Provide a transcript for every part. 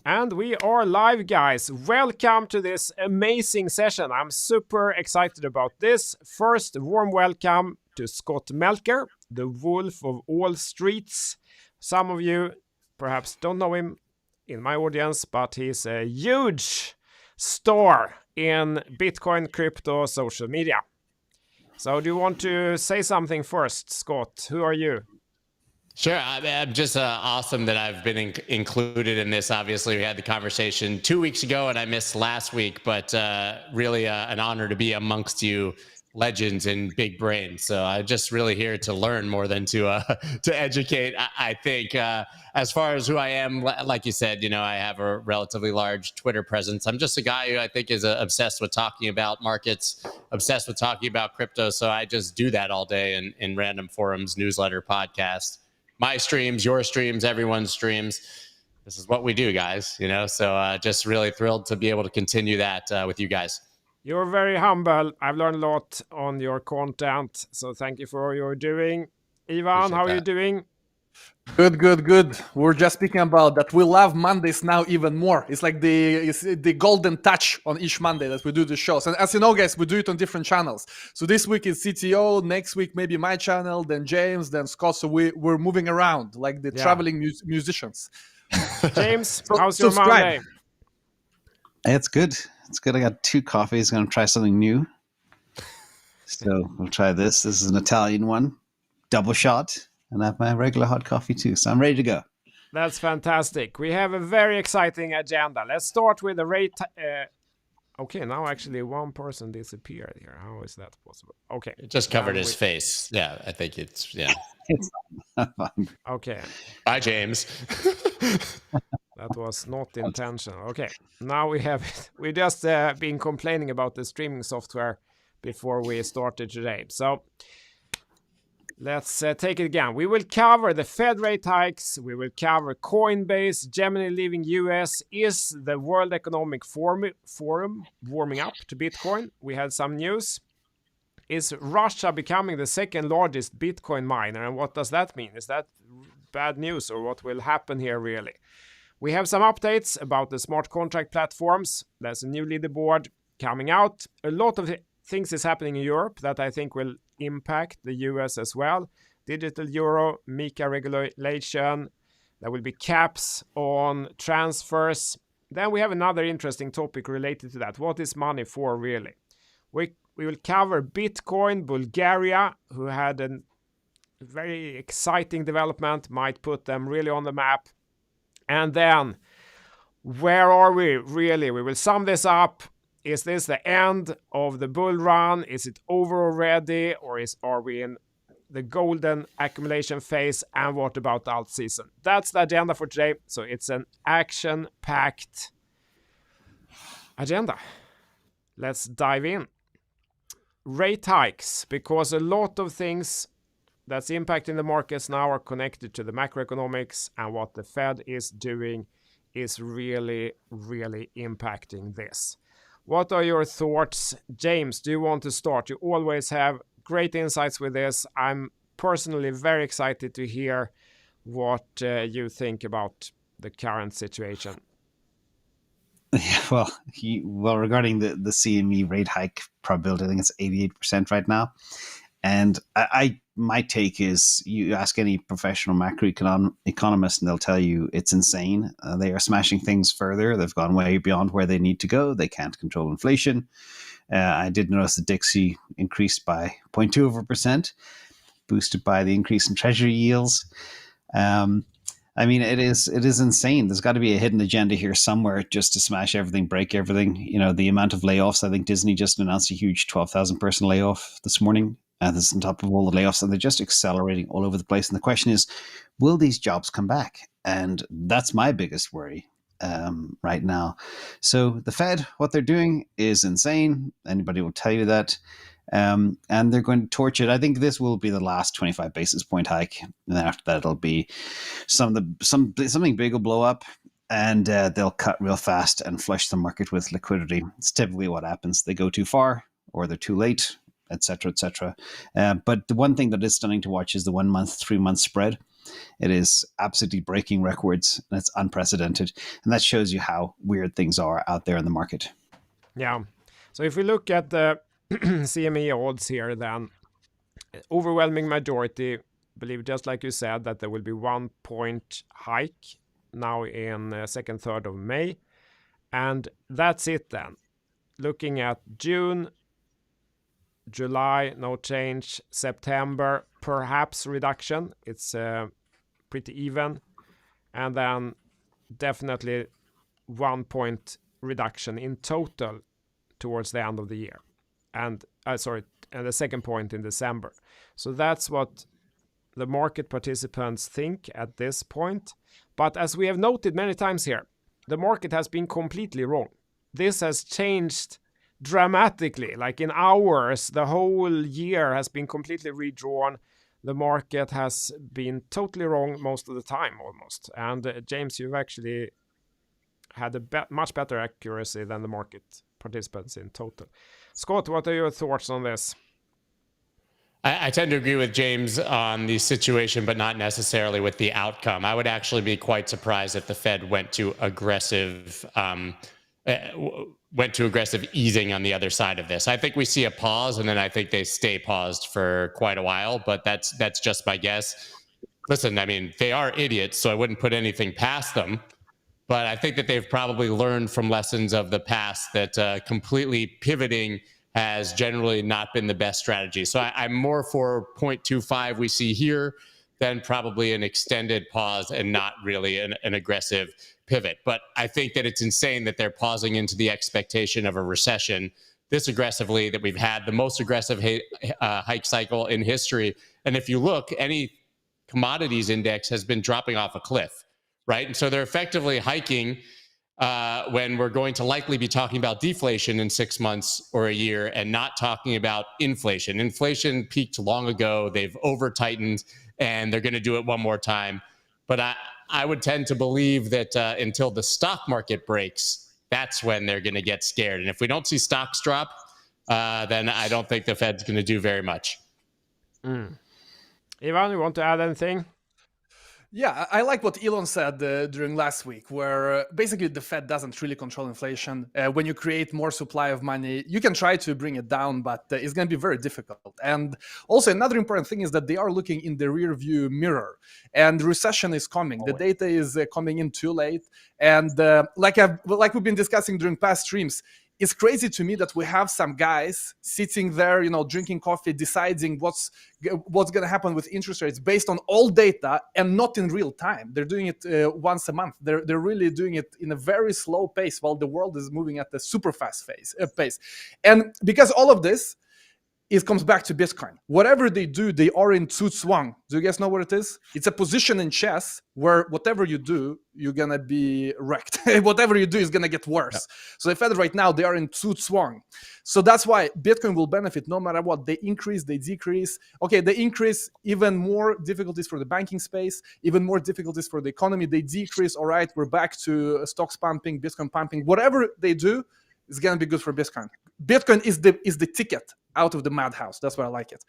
And we are live, guys. Welcome to this amazing session. I'm super excited about this. First, warm welcome to Scott Melker, the wolf of all streets. Some of you perhaps don't know him in my audience, but he's a huge star in Bitcoin, crypto, social media. So do you want to say something first, Scott? Who are you? Sure. I'm just awesome that I've been included in this. Obviously, we had the conversation 2 weeks ago and I missed last week, but really an honor to be amongst you legends and big brains. So I'm just really here to learn more than to educate. I think as far as who I am, like you said, I have a relatively large Twitter presence. I'm just a guy who I think is obsessed with talking about markets, obsessed with talking about crypto. So I just do that all day in random forums, newsletter, podcast. My streams, your streams, everyone's streams. This is what we do, guys, so just really thrilled to be able to continue that with you guys. You're very humble. I've learned a lot on your content, so thank you for all you're doing. Ivan, how are you doing? Good. We're just speaking about that. We love Mondays now even more. It's like the golden touch on each Monday that we do the shows. And as you know, guys, we do it on different channels. So this week is CTO, next week maybe my channel, then James, then Scott. So we're moving around like the traveling musicians. James, how's your Monday? It's good. It's good. I got 2 coffees. Going to try something new. So we'll try this. This is an Italian one, double shot. And I have my regular hot coffee too. So I'm ready to go. That's fantastic. We have a very exciting agenda. Let's start with the rate. Okay, now actually one person disappeared here. How is that possible? Okay. It just covered his face. Yeah, I think it's. It's not fun. Okay. Bye, James. That was not intentional. Okay, now we have it. We just been complaining about the streaming software before we started today. So let's take it again. We will cover the Fed rate hikes. We will cover Coinbase, Gemini leaving US. Is the World Economic Forum warming up to Bitcoin? We had some news. Is Russia becoming the second largest Bitcoin miner? And what does that mean? Is that bad news or what will happen here really? We have some updates about the smart contract platforms. There's a new leaderboard coming out. A lot of things is happening in Europe that I think will impact the US as well. Digital euro, MiCA regulation. There will be caps on transfers. Then we have another interesting topic related to that. What is money for really? We will cover Bitcoin, Bulgaria, who had a very exciting development, might put them really on the map. And then, where are we really? We will sum this up. Is this the end of the bull run? Is it over already? Or are we in the golden accumulation phase? And what about Altseason? That's the agenda for today. So it's an action-packed agenda. Let's dive in. Rate hikes, because a lot of things that's impacting the markets now are connected to the macroeconomics, and what the Fed is doing is really, really impacting this. What are your thoughts? James, do you want to start? You always have great insights with this. I'm personally very excited to hear what you think about the current situation. Yeah, well, regarding the CME rate hike probability, I think it's 88% right now. And my take is, you ask any professional macroeconomist and they'll tell you it's insane. They are smashing things further. They've gone way beyond where they need to go. They can't control inflation. I did notice the DXY increased by 0.2%, boosted by the increase in treasury yields. I mean, it is insane. There's got to be a hidden agenda here somewhere just to smash everything, break everything. The amount of layoffs. I think Disney just announced a huge 12,000 person layoff this morning. This is on top of all the layoffs, and they're just accelerating all over the place. And the question is, will these jobs come back? And that's my biggest worry right now. So the Fed, what they're doing is insane. Anybody will tell you that. And they're going to torch it. I think this will be the last 25 basis point hike. And then after that, it'll be something big will blow up. And they'll cut real fast and flush the market with liquidity. It's typically what happens. They go too far or they're too late, et cetera, et cetera. But the one thing that is stunning to watch is the 1 month, 3 month spread. It is absolutely breaking records, and it's unprecedented. And that shows you how weird things are out there in the market. Yeah. So if we look at the CME odds here, then overwhelming majority believe, just like you said, that there will be 1 point hike now in 2nd, 3rd of May. And that's it then. Looking at June, July, no change. September, perhaps reduction. It's pretty even. And then definitely 1 point reduction in total towards the end of the year. And and the second point in December. So that's what the market participants think at this point. But as we have noted many times here, the market has been completely wrong. This has changed dramatically. Like in hours, the whole year has been completely redrawn. The market has been totally wrong most of the time, almost. And James, you've actually had a much better accuracy than the market participants in total. Scott, what are your thoughts on this? I tend to agree with James on the situation, but not necessarily with the outcome. I would actually be quite surprised if the Fed went to aggressive easing on the other side of this. I think we see a pause, and then I think they stay paused for quite a while. But that's just my guess. Listen, I mean, they are idiots, so I wouldn't put anything past them. But I think that they've probably learned from lessons of the past that completely pivoting has generally not been the best strategy. So I'm more for 0.25 we see here than probably an extended pause and not really an aggressive pivot. But I think that it's insane that they're pausing into the expectation of a recession this aggressively, that we've had the most aggressive hike cycle in history. And if you look, any commodities index has been dropping off a cliff, right? And so they're effectively hiking when we're going to likely be talking about deflation in 6 months or a year and not talking about inflation. Inflation peaked long ago. They've over-tightened, and they're going to do it one more time. But I would tend to believe that until the stock market breaks, that's when they're going to get scared. And if we don't see stocks drop, then I don't think the Fed's going to do very much. Ivan, you want to add anything? Yeah, I like what Elon said during last week, where basically the Fed doesn't really control inflation. When you create more supply of money, you can try to bring it down, but it's going to be very difficult. And also another important thing is that they are looking in the rear view mirror, and recession is coming. The data is coming in too late. And like we've been discussing during past streams, it's crazy to me that we have some guys sitting there, drinking coffee, deciding what's going to happen with interest rates based on all data and not in real time. They're doing it once a month. They're really doing it in a very slow pace while the world is moving at a super fast pace. And because all of this, it comes back to Bitcoin. Whatever they do, they are in Zugzwang. Do you guys know what it is? It's a position in chess where whatever you do, you're going to be wrecked. Whatever you do is going to get worse. Yeah. So the Fed right now, they are in Zugzwang. So that's why Bitcoin will benefit no matter what. They increase, they decrease. Okay, they increase, even more difficulties for the banking space, even more difficulties for the economy. They decrease, all right, we're back to stocks pumping, Bitcoin pumping. Whatever they do is going to be good for Bitcoin. Bitcoin is the ticket out of the madhouse. That's why I like it.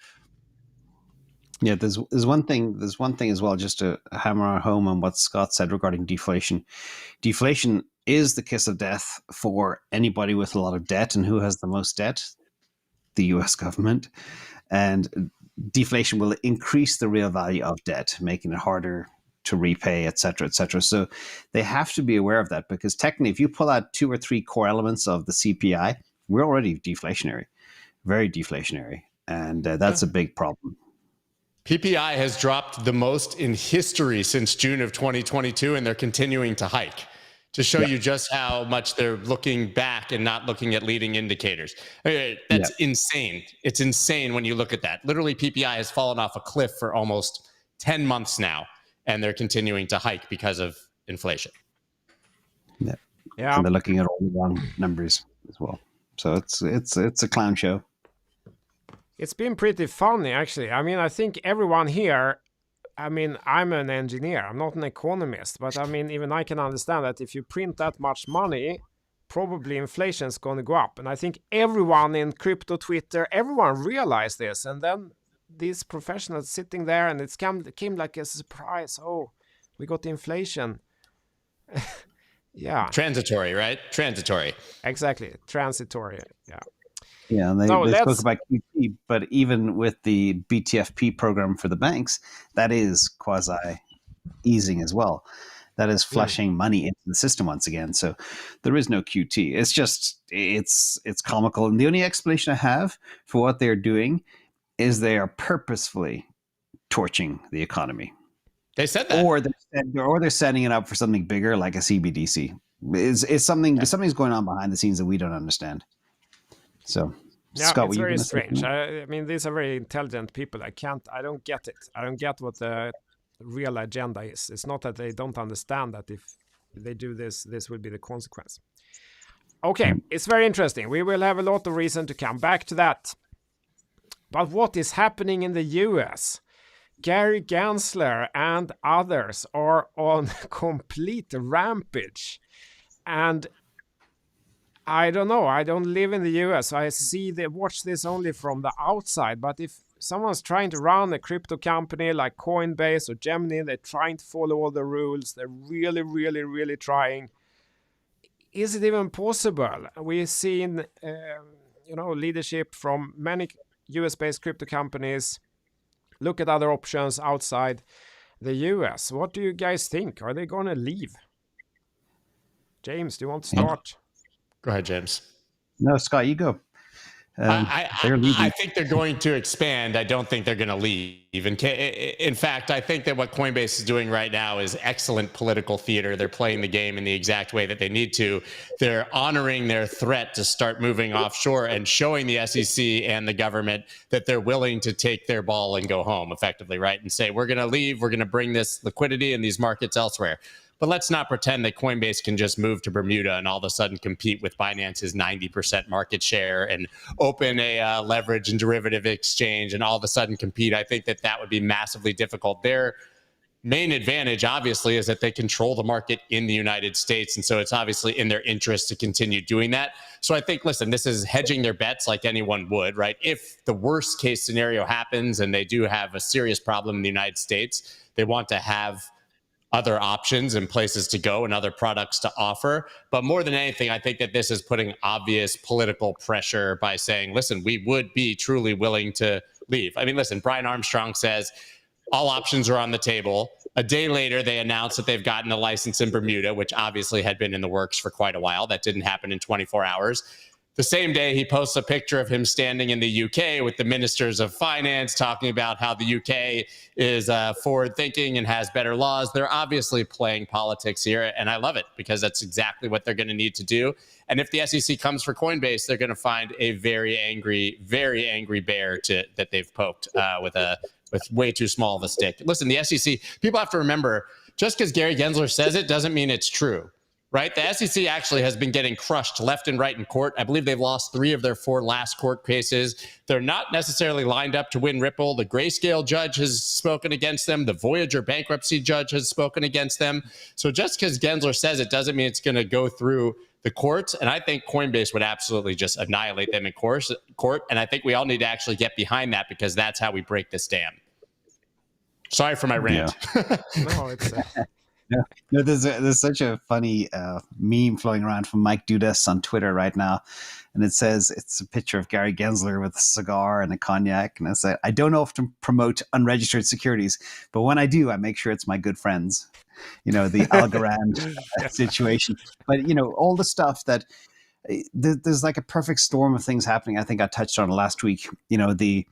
Yeah, there's one thing as well, just to hammer home on what Scott said regarding deflation. Deflation is the kiss of death for anybody with a lot of debt. And who has the most debt? The US government. And deflation will increase the real value of debt, making it harder to repay, et cetera, et cetera. So they have to be aware of that, because technically, if you pull out 2 or 3 core elements of the CPI, we're already deflationary, very deflationary. And that's a big problem. PPI has dropped the most in history since June of 2022, and they're continuing to hike to show you just how much they're looking back and not looking at leading indicators. That's insane. It's insane when you look at that. Literally, PPI has fallen off a cliff for almost 10 months now, and they're continuing to hike because of inflation. Yeah. And they're looking at all the wrong numbers as well. So it's a clown show. It's been pretty funny, actually. I mean, I think everyone here, I'm an engineer. I'm not an economist. But even I can understand that if you print that much money, probably inflation is going to go up. And I think everyone in crypto Twitter, everyone realized this. And then these professionals sitting there, and it came like a surprise. Oh, we got inflation. Yeah, Transitory, right? Transitory. exactly. Transitory. Yeah. Yeah, and So they spoke let's. about QT, but even with the BTFP program for the banks, that is quasi easing as well. That is flushing money into the system once again. So there is no QT. It's just it's comical. And the only explanation I have for what they're doing is they are purposefully torching the economy, They said that. or they're setting it up for something bigger like a CBDC. It's something's going on behind the scenes that we don't understand. So, Yeah, Scott, it's were you very gonna say strange. something? I mean, these are very intelligent people. I don't get it. I don't get what the real agenda is. It's not that they don't understand that if they do this, this will be the consequence. Okay, it's very interesting. We will have a lot of reason to come back to that. But what is happening in the US? Gary Gensler and others are on complete rampage. And I don't know. I don't live in the US, so I watch this only from the outside. But if someone's trying to run a crypto company like Coinbase or Gemini, they're trying to follow all the rules. They're really, really, really trying. Is it even possible? We've seen, leadership from many US-based crypto companies look at other options outside the US. What do you guys think? Are they going to leave? James, do you want to start? Go ahead, James. No, Scott, you go. They're leaving. I think they're going to expand. I don't think they're going to leave. In fact, I think that what Coinbase is doing right now is excellent political theater. They're playing the game in the exact way that they need to. They're honoring their threat to start moving offshore and showing the SEC and the government that they're willing to take their ball and go home effectively, right? And say, we're going to leave. We're going to bring this liquidity in these markets elsewhere. But let's not pretend that Coinbase can just move to Bermuda and all of a sudden compete with Binance's 90% market share and open a leverage and derivative exchange and all of a sudden compete. I think that would be massively difficult. Their main advantage, obviously, is that they control the market in the United States. And so it's obviously in their interest to continue doing that. So I think, listen, this is hedging their bets like anyone would, right? If the worst case scenario happens and they do have a serious problem in the United States, they want to have other options and places to go and other products to offer. But more than anything, I think that this is putting obvious political pressure by saying, listen, we would be truly willing to leave. I mean, listen, Brian Armstrong says all options are on the table. A day later, they announced that they've gotten a license in Bermuda, which obviously had been in the works for quite a while. That didn't happen in 24 hours. The same day, he posts a picture of him standing in the UK with the ministers of finance talking about how the UK is forward thinking and has better laws. They're obviously playing politics here, and I love it because that's exactly what they're going to need to do. And if the SEC comes for Coinbase, they're going to find a very angry bear that they've poked with way too small of a stick. Listen, the SEC, people have to remember, just because Gary Gensler says it doesn't mean it's true. Right? The SEC actually has been getting crushed left and right in court. I believe they've lost 3 of their 4 last court cases. They're not necessarily lined up to win Ripple. The Grayscale judge has spoken against them. The Voyager bankruptcy judge has spoken against them. So just because Gensler says it doesn't mean it's going to go through the courts. And I think Coinbase would absolutely just annihilate them in court. And I think we all need to actually get behind that because that's how we break this dam. Sorry for my rant. Yeah. No, it's... No, there's such a funny meme flowing around from Mike Dudas on Twitter right now, and it says it's a picture of Gary Gensler with a cigar and a cognac, and it's like, I don't often promote unregistered securities, but when I do, I make sure it's my good friends. The Algorand situation, but all the stuff that there's like a perfect storm of things happening. I think I touched on it last week. The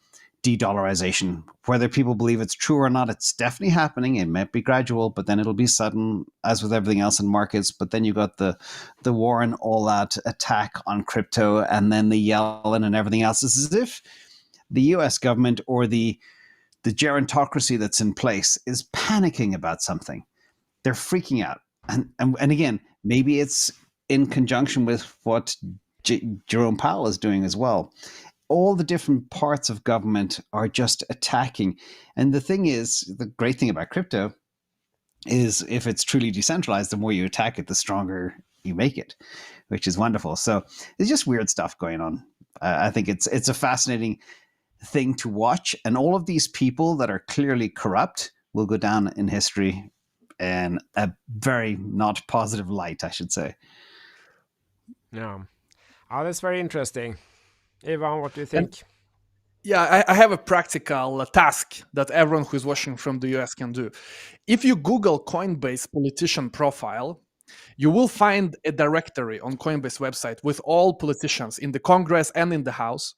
de-dollarization, whether people believe it's true or not, it's definitely happening. It might be gradual, but then it'll be sudden, as with everything else in markets. But then you got the war and all that attack on crypto, and then the Yellen and everything else. It's as if the US government or the gerontocracy that's in place is panicking about something. They're freaking out. And again, maybe it's in conjunction with what Jerome Powell is doing as well. All the different parts of government are just attacking. And the thing is, the great thing about crypto is if it's truly decentralized, the more you attack it, the stronger you make it, which is wonderful. So it's just weird stuff going on. I think it's a fascinating thing to watch. And all of these people that are clearly corrupt will go down in history in a very not positive light, I should say. Yeah. Oh, that's very interesting. Ivan, what do you think? Yeah, I have a practical task that everyone who's watching from the US can do. If you Google Coinbase politician profile, you will find a directory on Coinbase website with all politicians in the Congress and in the House.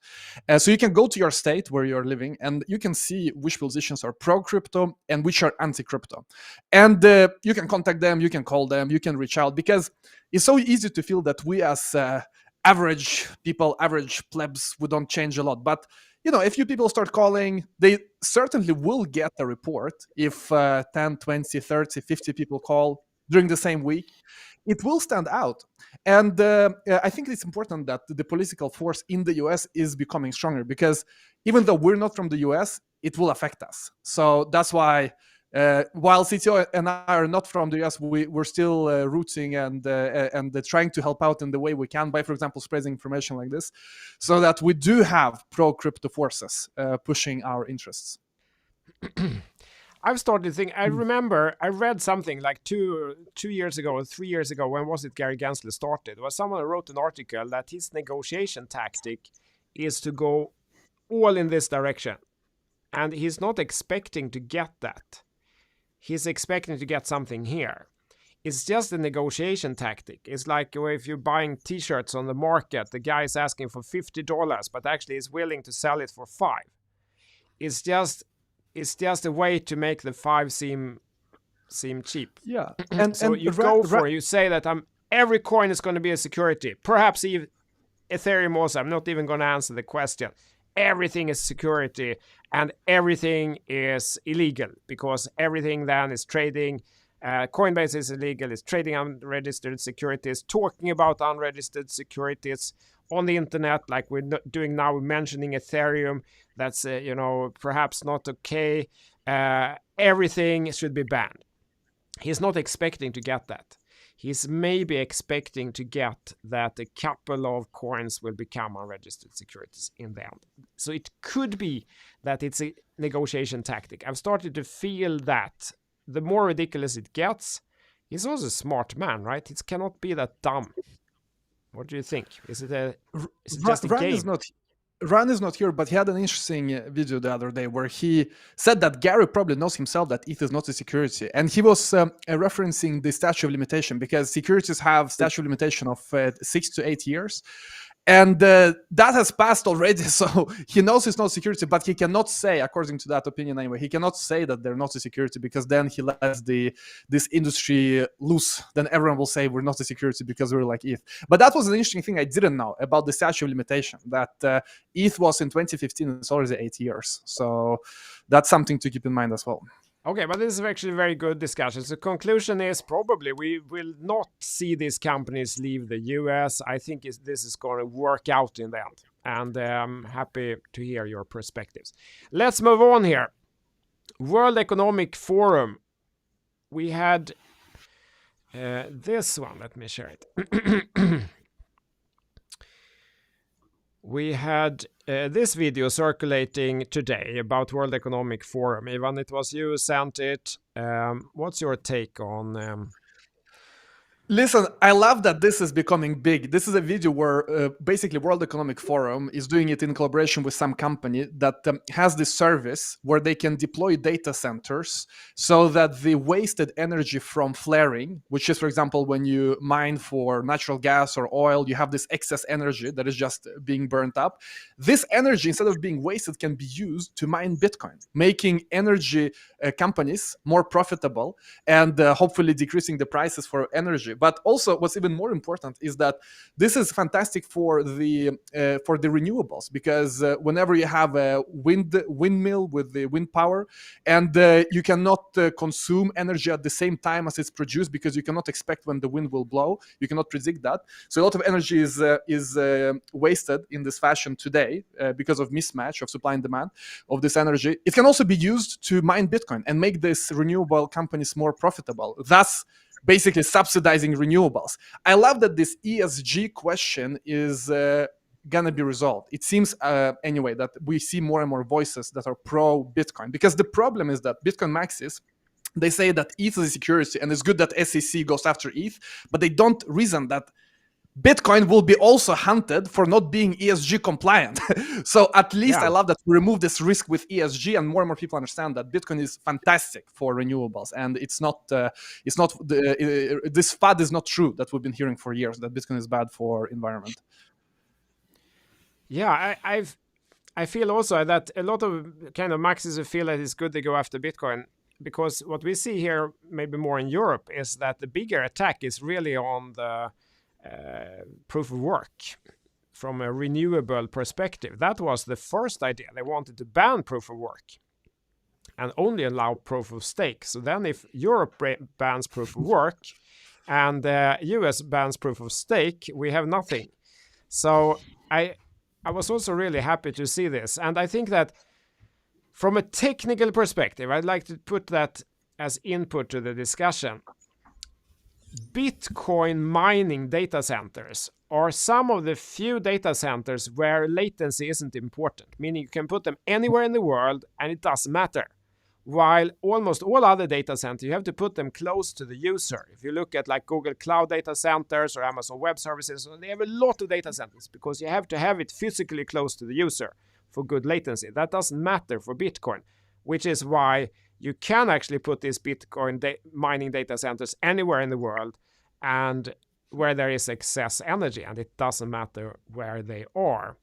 So you can go to your state where you're living and you can see which politicians are pro-crypto and which are anti-crypto. And you can contact them, you can call them, you can reach out, because it's so easy to feel that we as average people, average plebs, we don't change a lot. But if you people start calling, they certainly will get a report. If 10, 20, 30, 50 people call during the same week, it will stand out. And I think it's important that the political force in the US is becoming stronger, because even though we're not from the US, it will affect us. So that's why, while CTO and I are not from the US, we're still rooting and trying to help out in the way we can by, for example, spreading information like this, so that we do have pro-crypto forces pushing our interests. I've started to think, I remember I read something like two years ago or 3 years ago, when was it Gary Gensler started? Well, someone wrote an article that his negotiation tactic is to go all in this direction. And he's not expecting to get that. He's expecting to get something here. It's just a negotiation tactic. It's like if you're buying t-shirts on the market, the guy is asking for $50, but actually is willing to sell it for $5. It's just a way to make the 5 seem cheap. Yeah. You say that every coin is going to be a security. Perhaps even Ethereum also. I'm not even going to answer the question. Everything is security and everything is illegal, because everything then is trading. Coinbase is illegal. It's trading unregistered securities, talking about unregistered securities on the internet, like we're doing now. We're mentioning Ethereum. That's perhaps not okay. Everything should be banned. He's not expecting to get that. He's maybe expecting to get that a couple of coins will become unregistered securities in the end. So it could be that it's a negotiation tactic. I've started to feel that the more ridiculous it gets, he's also a smart man, right? It cannot be that dumb. What do you think? Is it just a game? Ran is not here, but he had an interesting video the other day where he said that Gary probably knows himself that ETH is not a security. And he was referencing the statute of limitation, because securities have statute of limitation of 6 to 8 years. And that has passed already, so he knows it's not security, but he cannot say, according to that opinion anyway, he cannot say that they're not a security, because then he lets this industry loose. Then everyone will say we're not a security because we're like ETH. But that was an interesting thing I didn't know about the statute of limitation, that ETH was in 2015, and it's already 8 years. So that's something to keep in mind as well. Okay, but this is actually a very good discussion. So conclusion is probably we will not see these companies leave the US. I think this is going to work out in the end. And I'm happy to hear your perspectives. Let's move on here. World Economic Forum. We had this one. Let me share it. We had this video circulating today about World Economic Forum. Ivan, it was you who sent it. What's your take on... Listen, I love that this is becoming big. This is a video where basically World Economic Forum is doing it in collaboration with some company that has this service where they can deploy data centers so that the wasted energy from flaring, which is, for example, when you mine for natural gas or oil, you have this excess energy that is just being burnt up. This energy, instead of being wasted, can be used to mine Bitcoin, making energy companies more profitable and hopefully decreasing the prices for energy. But also, what's even more important is that this is fantastic for the renewables, because whenever you have a windmill with the wind power, and you cannot consume energy at the same time as it's produced, because you cannot expect when the wind will blow, you cannot predict that. So a lot of energy is wasted in this fashion today because of mismatch of supply and demand of this energy. It can also be used to mine Bitcoin and make these renewable companies more profitable, thus basically subsidizing renewables. I love that this ESG question is gonna be resolved. It seems anyway that we see more and more voices that are pro Bitcoin, because the problem is that Bitcoin maxis, they say that ETH is a security and it's good that SEC goes after ETH, but they don't reason that Bitcoin will be also hunted for not being ESG compliant. So at least I love that we remove this risk with ESG, and more people understand that Bitcoin is fantastic for renewables, and it's not this fad is not true that we've been hearing for years, that Bitcoin is bad for environment. Yeah, I feel also that a lot of kind of maxis feel that it's good to go after Bitcoin, because what we see here, maybe more in Europe, is that the bigger attack is really on the proof of work from a renewable perspective. That was the first idea. They wanted to ban proof of work and only allow proof of stake. So then if Europe bans proof of work and the US bans proof of stake, we have nothing. So I was also really happy to see this. And I think that from a technical perspective, I'd like to put that as input to the discussion. Bitcoin mining data centers are some of the few data centers where latency isn't important, meaning you can put them anywhere in the world and it doesn't matter. While almost all other data centers, you have to put them close to the user. If you look at like Google Cloud data centers or Amazon Web Services, they have a lot of data centers because you have to have it physically close to the user for good latency. That doesn't matter for Bitcoin, which is why you can actually put these Bitcoin mining data centers anywhere in the world and where there is excess energy, and it doesn't matter where they are.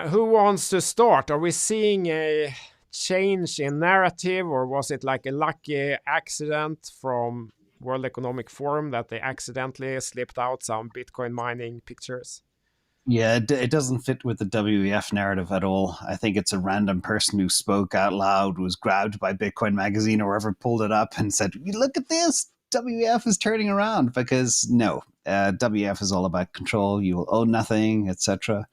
Who wants to start? Are we seeing a change in narrative, or was it like a lucky accident from World Economic Forum that they accidentally slipped out some Bitcoin mining pictures? Yeah, it doesn't fit with the WEF narrative at all. I think it's a random person who spoke out loud, was grabbed by Bitcoin Magazine or whoever, pulled it up and said, look at this, WEF is turning around. Because no, WEF is all about control. You will own nothing, etc.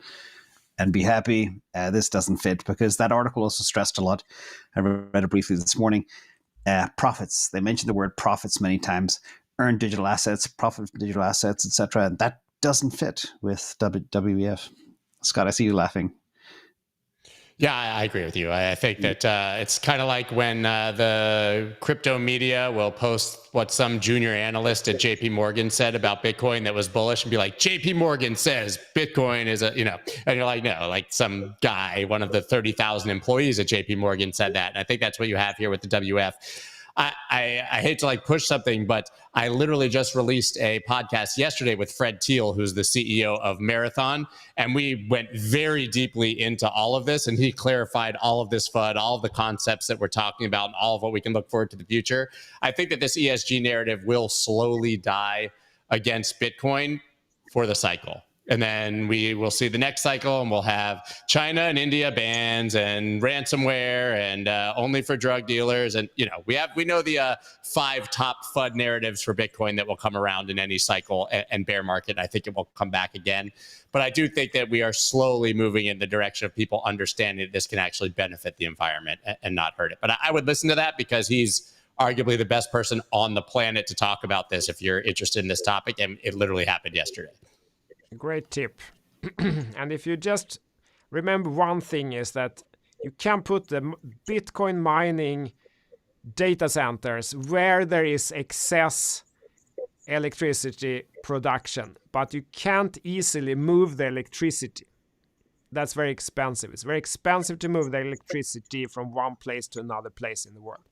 and be happy. This doesn't fit, because that article also stressed a lot. I read it briefly this morning. Profits. They mentioned the word profits many times. Earn digital assets, profit from digital assets, etc. And that doesn't fit with WEF. Scott, I see you laughing. Yeah, I agree with you. I think that it's kind of like when the crypto media will post what some junior analyst at JP Morgan said about Bitcoin that was bullish and be like, JP Morgan says Bitcoin is and you're like, no, like some guy, one of the 30,000 employees at JP Morgan said that. And I think that's what you have here with the WF. I hate to like push something, but I literally just released a podcast yesterday with Fred Thiel, who's the CEO of Marathon. And we went very deeply into all of this, and he clarified all of this FUD, all of the concepts that we're talking about, and all of what we can look forward to the future. I think that this ESG narrative will slowly die against Bitcoin for the cycle. And then we will see the next cycle, and we'll have China and India bans and ransomware and only for drug dealers. And, we know the 5 top FUD narratives for Bitcoin that will come around in any cycle and bear market. I think it will come back again. But I do think that we are slowly moving in the direction of people understanding that this can actually benefit the environment and not hurt it. But I would listen to that, because he's arguably the best person on the planet to talk about this if you're interested in this topic. And it literally happened yesterday. Great tip. And if you just remember one thing, is that you can put the Bitcoin mining data centers where there is excess electricity production, but you can't easily move the electricity. That's very expensive. It's very expensive to move the electricity from one place to another place in the world.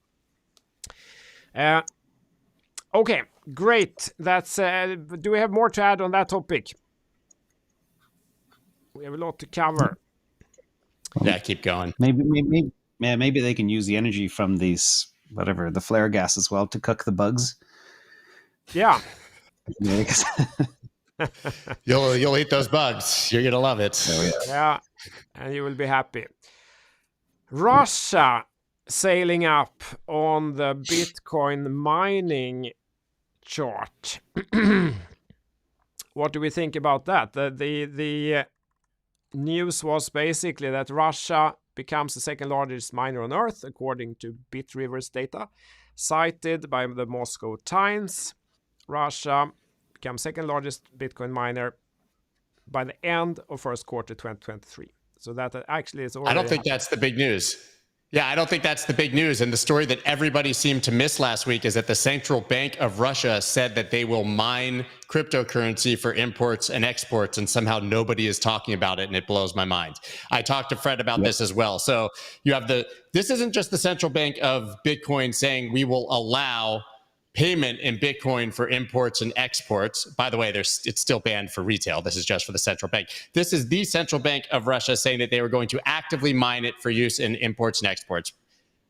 Okay, great. That's. Do we have more to add on that topic? We have a lot to cover. Yeah, keep going. Maybe they can use the energy from these, the flare gas as well, to cook the bugs. Yeah. You'll eat those bugs. You're gonna love it. Yeah, and you will be happy. Russia sailing up on the Bitcoin mining chart. What do we think about that? The news was basically that Russia becomes the second largest miner on Earth, according to BitRiver's data, cited by the Moscow Times. Russia becomes second largest Bitcoin miner. by the end of first quarter 2023. So that actually is already. I don't think that's the big news. Yeah, I don't think that's the big news. And the story that everybody seemed to miss last week is that the Central Bank of Russia said that they will mine cryptocurrency for imports and exports, and somehow nobody is talking about it, and it blows my mind. I talked to Fred about this as well. So you have this isn't just the Central Bank of Bitcoin saying we will allow payment in Bitcoin for imports and exports. By the way, it's still banned for retail. This is just for the central bank. This is the Central Bank of Russia saying that they were going to actively mine it for use in imports and exports.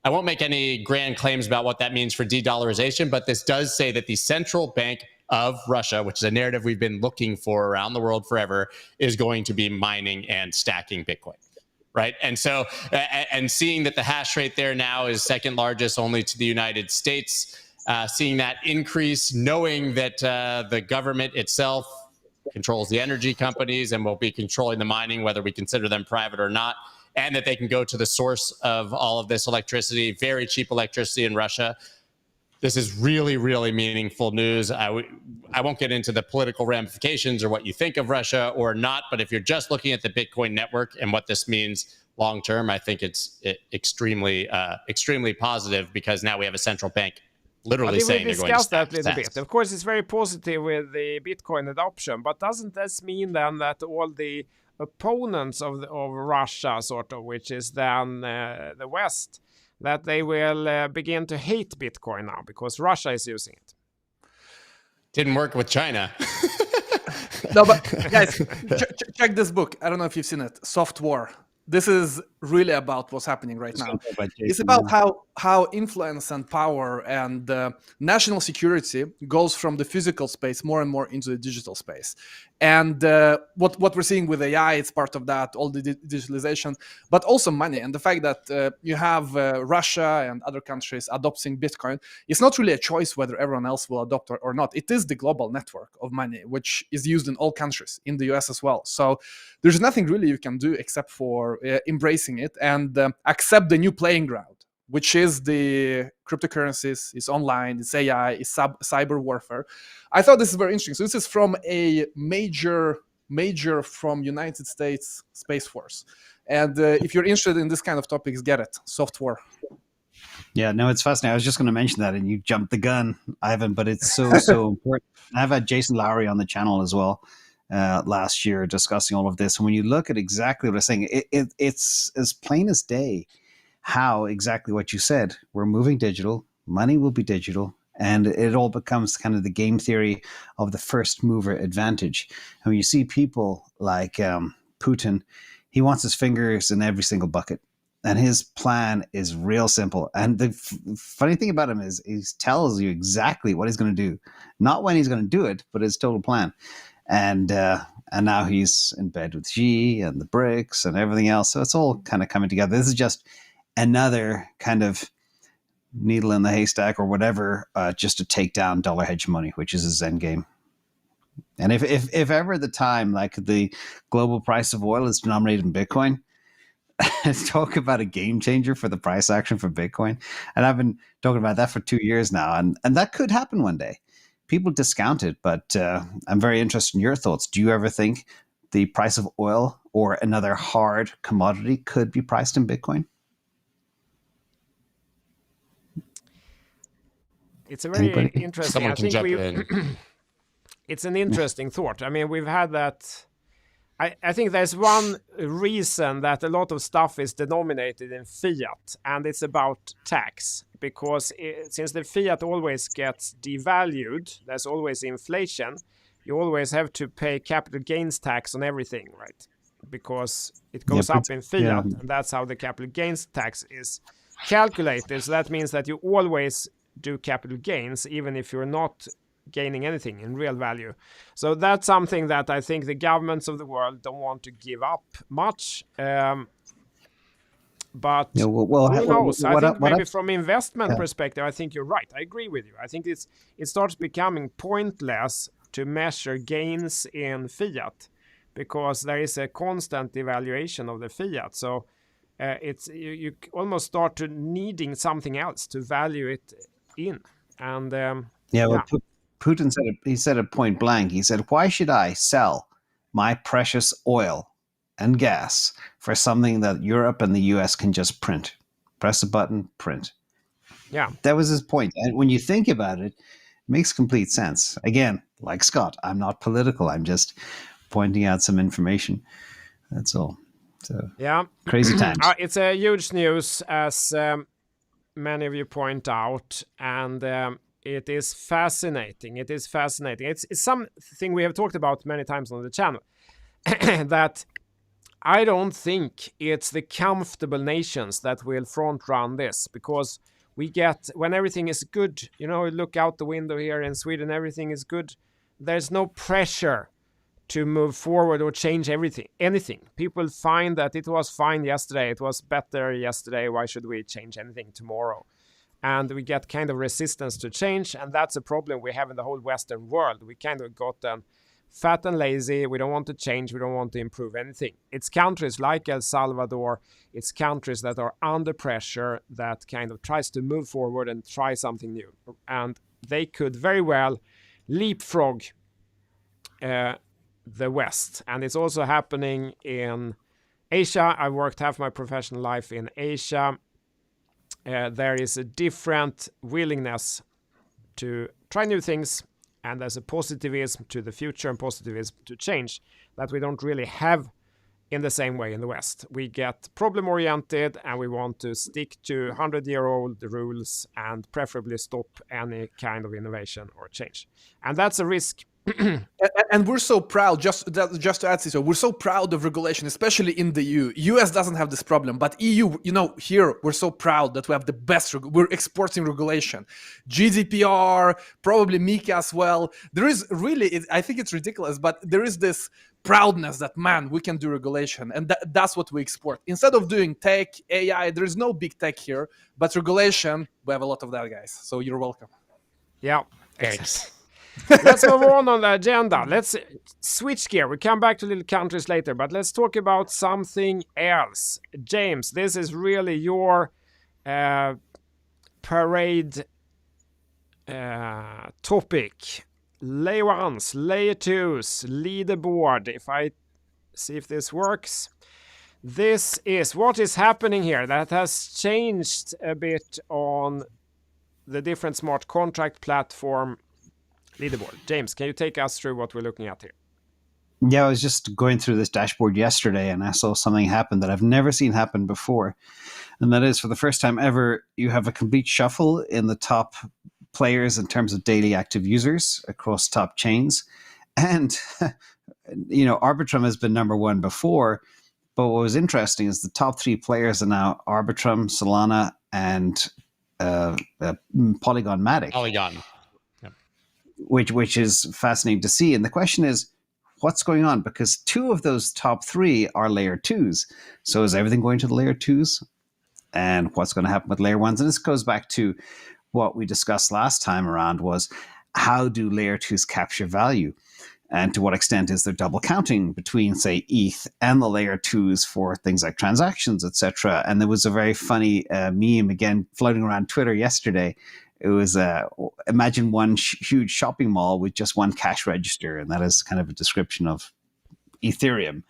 I won't make any grand claims about what that means for de-dollarization, but this does say that the Central Bank of Russia, which is a narrative we've been looking for around the world forever, is going to be mining and stacking Bitcoin. Right. And so, and seeing that the hash rate there now is second largest only to the United States, seeing that increase, knowing that the government itself controls the energy companies and will be controlling the mining, whether we consider them private or not, and that they can go to the source of all of this electricity, very cheap electricity in Russia. This is really, really meaningful news. I won't get into the political ramifications or what you think of Russia or not, but if you're just looking at the Bitcoin network and what this means long term, I think it's extremely positive, because now we have a central bank literally saying they're going to discuss that a little bit. Of course, it's very positive with the Bitcoin adoption, but doesn't this mean then that all the opponents of Russia, sort of, which is then the West, that they will begin to hate Bitcoin now because Russia is using it? Didn't work with China. No, but guys, check this book. I don't know if you've seen it, Soft War. This is really about what's happening right now. It's about how influence and power and national security goes from the physical space more and more into the digital space. And what we're seeing with AI, it's part of that, all the digitalization, but also money. And the fact that you have Russia and other countries adopting Bitcoin, it's not really a choice whether everyone else will adopt or not. It is the global network of money, which is used in all countries, in the US as well. So there's nothing really you can do except for embracing it and accept the new playing ground, which is the cryptocurrencies, it's online, it's AI, it's cyber warfare. I thought this is very interesting. So this is from a major from United States Space Force. And if you're interested in this kind of topics, get it, Soft War. Yeah, no, it's fascinating. I was just going to mention that, and you jumped the gun, Ivan, but it's so important. I've had Jason Lowry on the channel as well last year discussing all of this. And when you look at exactly what I'm saying, it's as plain as day how exactly what you said. We're moving digital, money will be digital, and it all becomes kind of the game theory of the first mover advantage. And when you see people like Putin, he wants his fingers in every single bucket. And his plan is real simple. And the funny thing about him is he tells you exactly what he's going to do. Not when he's going to do it, but his total plan. And now he's in bed with Xi and the BRICS and everything else. So it's all kind of coming together. This is just another kind of needle in the haystack or whatever, just to take down dollar hegemony, which is his end game. And if ever the time, like the global price of oil is denominated in Bitcoin, talk about a game changer for the price action for Bitcoin. And I've been talking about that for 2 years now. And that could happen one day. People discount it, but I'm very interested in your thoughts. Do you ever think the price of oil or another hard commodity could be priced in Bitcoin? It's a very Anybody? interesting. Someone I can think jump in. it's an interesting thought. I mean, we've had that. I think there's one reason that a lot of stuff is denominated in fiat, and it's about tax. Because since the fiat always gets devalued, there's always inflation, you always have to pay capital gains tax on everything, right? Because it goes up in fiat, and that's how the capital gains tax is calculated. So that means that you always do capital gains, even if you're not gaining anything in real value. So that's something that I think the governments of the world don't want to give up much. But who knows? I think maybe from investment perspective, I think you're right. I agree with you. I think it starts becoming pointless to measure gains in fiat because there is a constant devaluation of the fiat. So you almost start to needing something else to value it in. And Putin said it point blank. He said, "Why should I sell my precious oil and gas for something that Europe and the US can just print. Press a button, print. Yeah. That was his point. And when you think about it, it makes complete sense. Again, like Scott, I'm not political. I'm just pointing out some information. That's all. So Yeah. crazy times. It's a huge news, as many of you point out, and it is fascinating. It is fascinating. It's something we have talked about many times on the channel, that I don't think it's the comfortable nations that will front run this, because we get, when everything is good, you know, look out the window here in Sweden, everything is good. There's no pressure to move forward or change anything. People find that it was fine yesterday, it was better yesterday, why should we change anything tomorrow? And we get kind of resistance to change, and that's a problem we have in the whole Western world. We kind of gotten fat and lazy, we don't want to change, we don't want to improve anything. It's countries like El Salvador, it's countries that are under pressure that kind of tries to move forward and try something new. And they could very well leapfrog the West. And it's also happening in Asia. I worked half my professional life in Asia. There is a different willingness to try new things, and there's a positivism to the future and positivism to change that we don't really have in the same way in the West. We get problem-oriented, and we want to stick to 100-year-old rules and preferably stop any kind of innovation or change. And that's a risk. And we're so proud, just to add, so we're so proud of regulation, especially in the EU. US doesn't have this problem, but EU, you know, here we're so proud that we have the best, we're exporting regulation. GDPR, probably MiCA as well. There is really, I think it's ridiculous, but there is this proudness that, man, we can do regulation, and that's what we export. Instead of doing tech, AI, there is no big tech here, but regulation, we have a lot of that, guys. So you're welcome. Yeah. Thanks. Let's move on the agenda. Let's switch gear. We come back to little countries later, but let's talk about something else. James, this is really your parade topic. Layer 1s, Layer 2s, leaderboard. If I see if this works. This is what is happening here that has changed a bit on the different smart contract platform leaderboard. James, can you take us through what we're looking at here? Yeah, I was just going through this dashboard yesterday, and I saw something happen that I've never seen happen before. And that is, for the first time ever, you have a complete shuffle in the top players in terms of daily active users across top chains. And, you know, Arbitrum has been number one before. But what was interesting is the top three players are now Arbitrum, Solana, and Polygon Matic. Polygon. Which is fascinating to see. And the question is, what's going on? Because two of those top three are layer 2s. So is everything going to the layer 2s? And what's going to happen with layer 1s? And this goes back to what we discussed last time around, was how do layer 2s capture value? And to what extent is there double counting between, say, ETH and the layer 2s for things like transactions, etc.? And there was a very funny meme, again, floating around Twitter yesterday. It was, imagine one huge shopping mall with just one cash register. And that is kind of a description of Ethereum,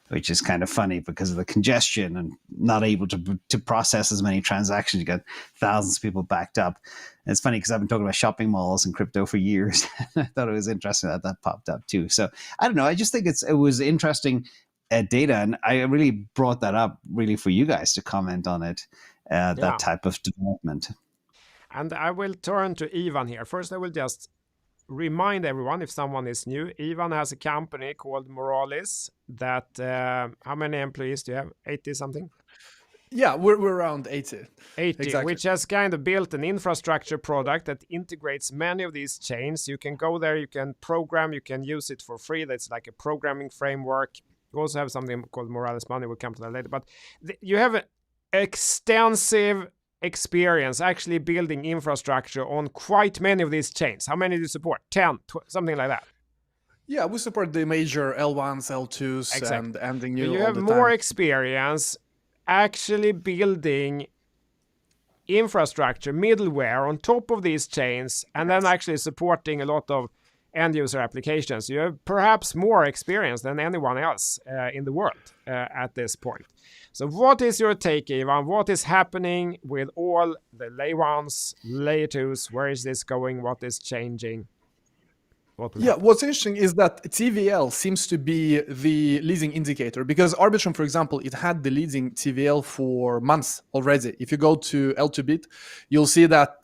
which is kind of funny because of the congestion and not able to process as many transactions. You got thousands of people backed up. And it's funny because I've been talking about shopping malls and crypto for years. I thought it was interesting that popped up too. So I don't know. I just think it was interesting data. And I really brought that up really for you guys to comment on it, that type of development. And I will turn to Ivan here. First, I will just remind everyone, if someone is new, Ivan has a company called Moralis that, how many employees do you have? 80 something? Yeah, we're around 80. 80, exactly. Which has kind of built an infrastructure product that integrates many of these chains. You can go there, you can program, you can use it for free. That's like a programming framework. You also have something called Moralis Money. We'll come to that later. But you have an extensive experience actually building infrastructure on quite many of these chains. How many do you support? 10, something like that? Yeah, we support the major L1s, L2s, exactly. and the new. You have more experience actually building infrastructure, middleware on top of these chains, and then actually supporting a lot of end user applications. You have perhaps more experience than anyone else in the world at this point. So what is your take, Ivan? What is happening with all the layer ones, layer twos? Where is this going? What is changing? What's interesting is that TVL seems to be the leading indicator, because Arbitrum, for example, it had the leading TVL for months already. If you go to L2Bit, you'll see that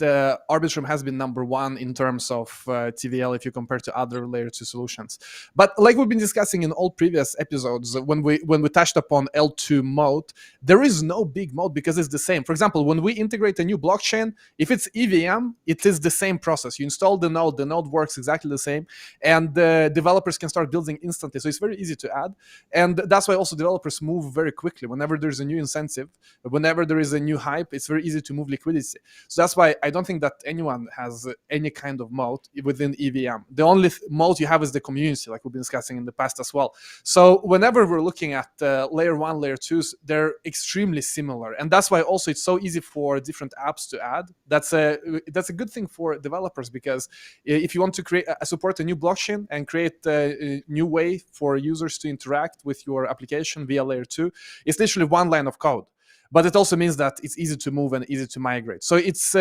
Arbitrum has been number one in terms of TVL if you compare to other layer 2 solutions. But like we've been discussing in all previous episodes, when we touched upon L2 mode, there is no big mode because it's the same. For example, when we integrate a new blockchain, if it's EVM, it is the same process. You install the node works exactly the same, and developers can start building instantly. So it's very easy to add. And that's why also developers move very quickly. Whenever there's a new incentive, whenever there is a new hype, it's very easy to move liquidity. So that's why I don't think that anyone has any kind of mode within EVM. The only mode you have is the community, like we've been discussing in the past as well. So whenever we're looking at layer 1, layer 2s, they're extremely similar. And that's why also it's so easy for different apps to add. That's a good thing for developers, because if you want to create support a new blockchain and create a new way for users to interact with your application via layer 2, it's literally one line of code. But it also means that it's easy to move and easy to migrate. So it's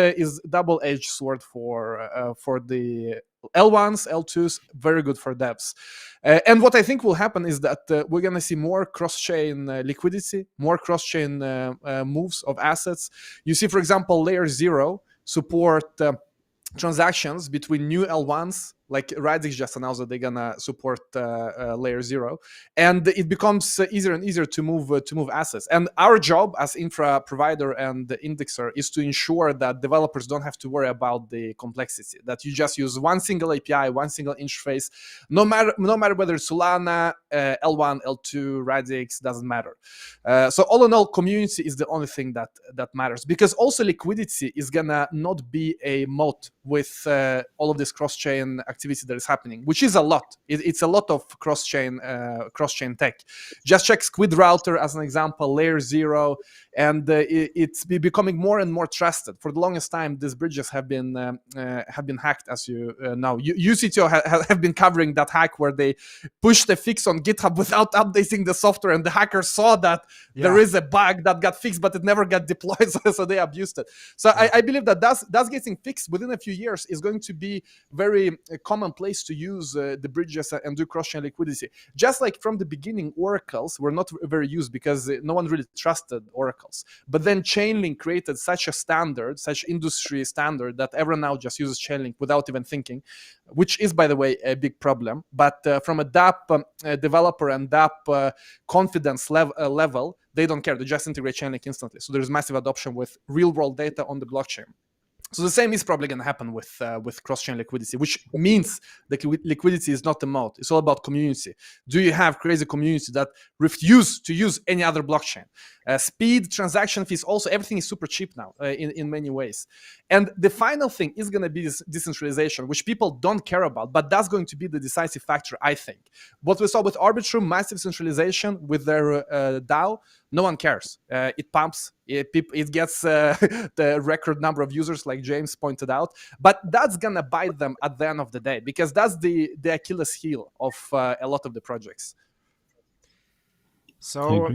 double-edged sword for the L1s, L2s, very good for devs. And what I think will happen is that we're going to see more cross-chain liquidity, more cross-chain moves of assets. You see, for example, layer 0 support transactions between new L1s, like Radix just announced that they're gonna support layer 0, and it becomes easier and easier to move assets. And our job as infra provider and indexer is to ensure that developers don't have to worry about the complexity, that you just use one single API, one single interface, no matter whether it's Solana, L1, L2, Radix, doesn't matter. So all in all, community is the only thing that matters, because also liquidity is gonna not be a moat with all of this cross-chain activity that is happening, which is a lot. It's a lot of cross-chain tech. Just check Squid Router as an example, layer 0, and it's becoming more and more trusted. For the longest time, these bridges have been hacked, as you know. UCTO have been covering that hack where they pushed a fix on GitHub without updating the software, and the hackers saw that there is a bug that got fixed, but it never got deployed, so they abused it. So I believe that that's getting fixed within a few years is going to be very commonplace to use the bridges and do cross-chain liquidity. Just like from the beginning, oracles were not very used because no one really trusted oracles. But then Chainlink created such a standard, such industry standard, that everyone now just uses Chainlink without even thinking, which is, by the way, a big problem. But from a DApp developer and DApp confidence level, they don't care. They just integrate Chainlink instantly. So there's massive adoption with real-world data on the blockchain. So the same is probably going to happen with cross-chain liquidity, which means that liquidity is not a mode. It's all about community. Do you have crazy community that refuse to use any other blockchain? Speed, transaction fees, also everything is super cheap now in many ways. And the final thing is going to be this decentralization, which people don't care about, but that's going to be the decisive factor, I think. What we saw with Arbitrum, massive centralization with their DAO, no one cares. It pumps. It gets the record number of users, like James pointed out. But that's going to bite them at the end of the day, because that's the Achilles heel of a lot of the projects. So,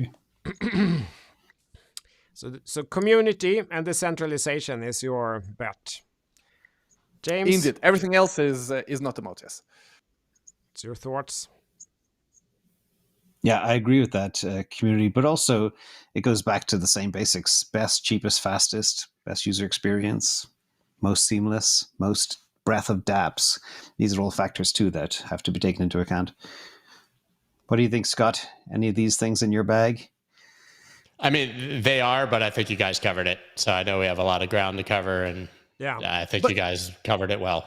so community and decentralization is your bet. James? Indeed. Everything else is not a moat, yes. What's your thoughts? Yeah, I agree with that community, but also it goes back to the same basics: best, cheapest, fastest, best user experience, most seamless, most breadth of dApps. These are all factors too that have to be taken into account. What do you think, Scott? Any of these things in your bag? I mean, they are, but I think you guys covered it. So I know we have a lot of ground to cover, and I think you guys covered it well.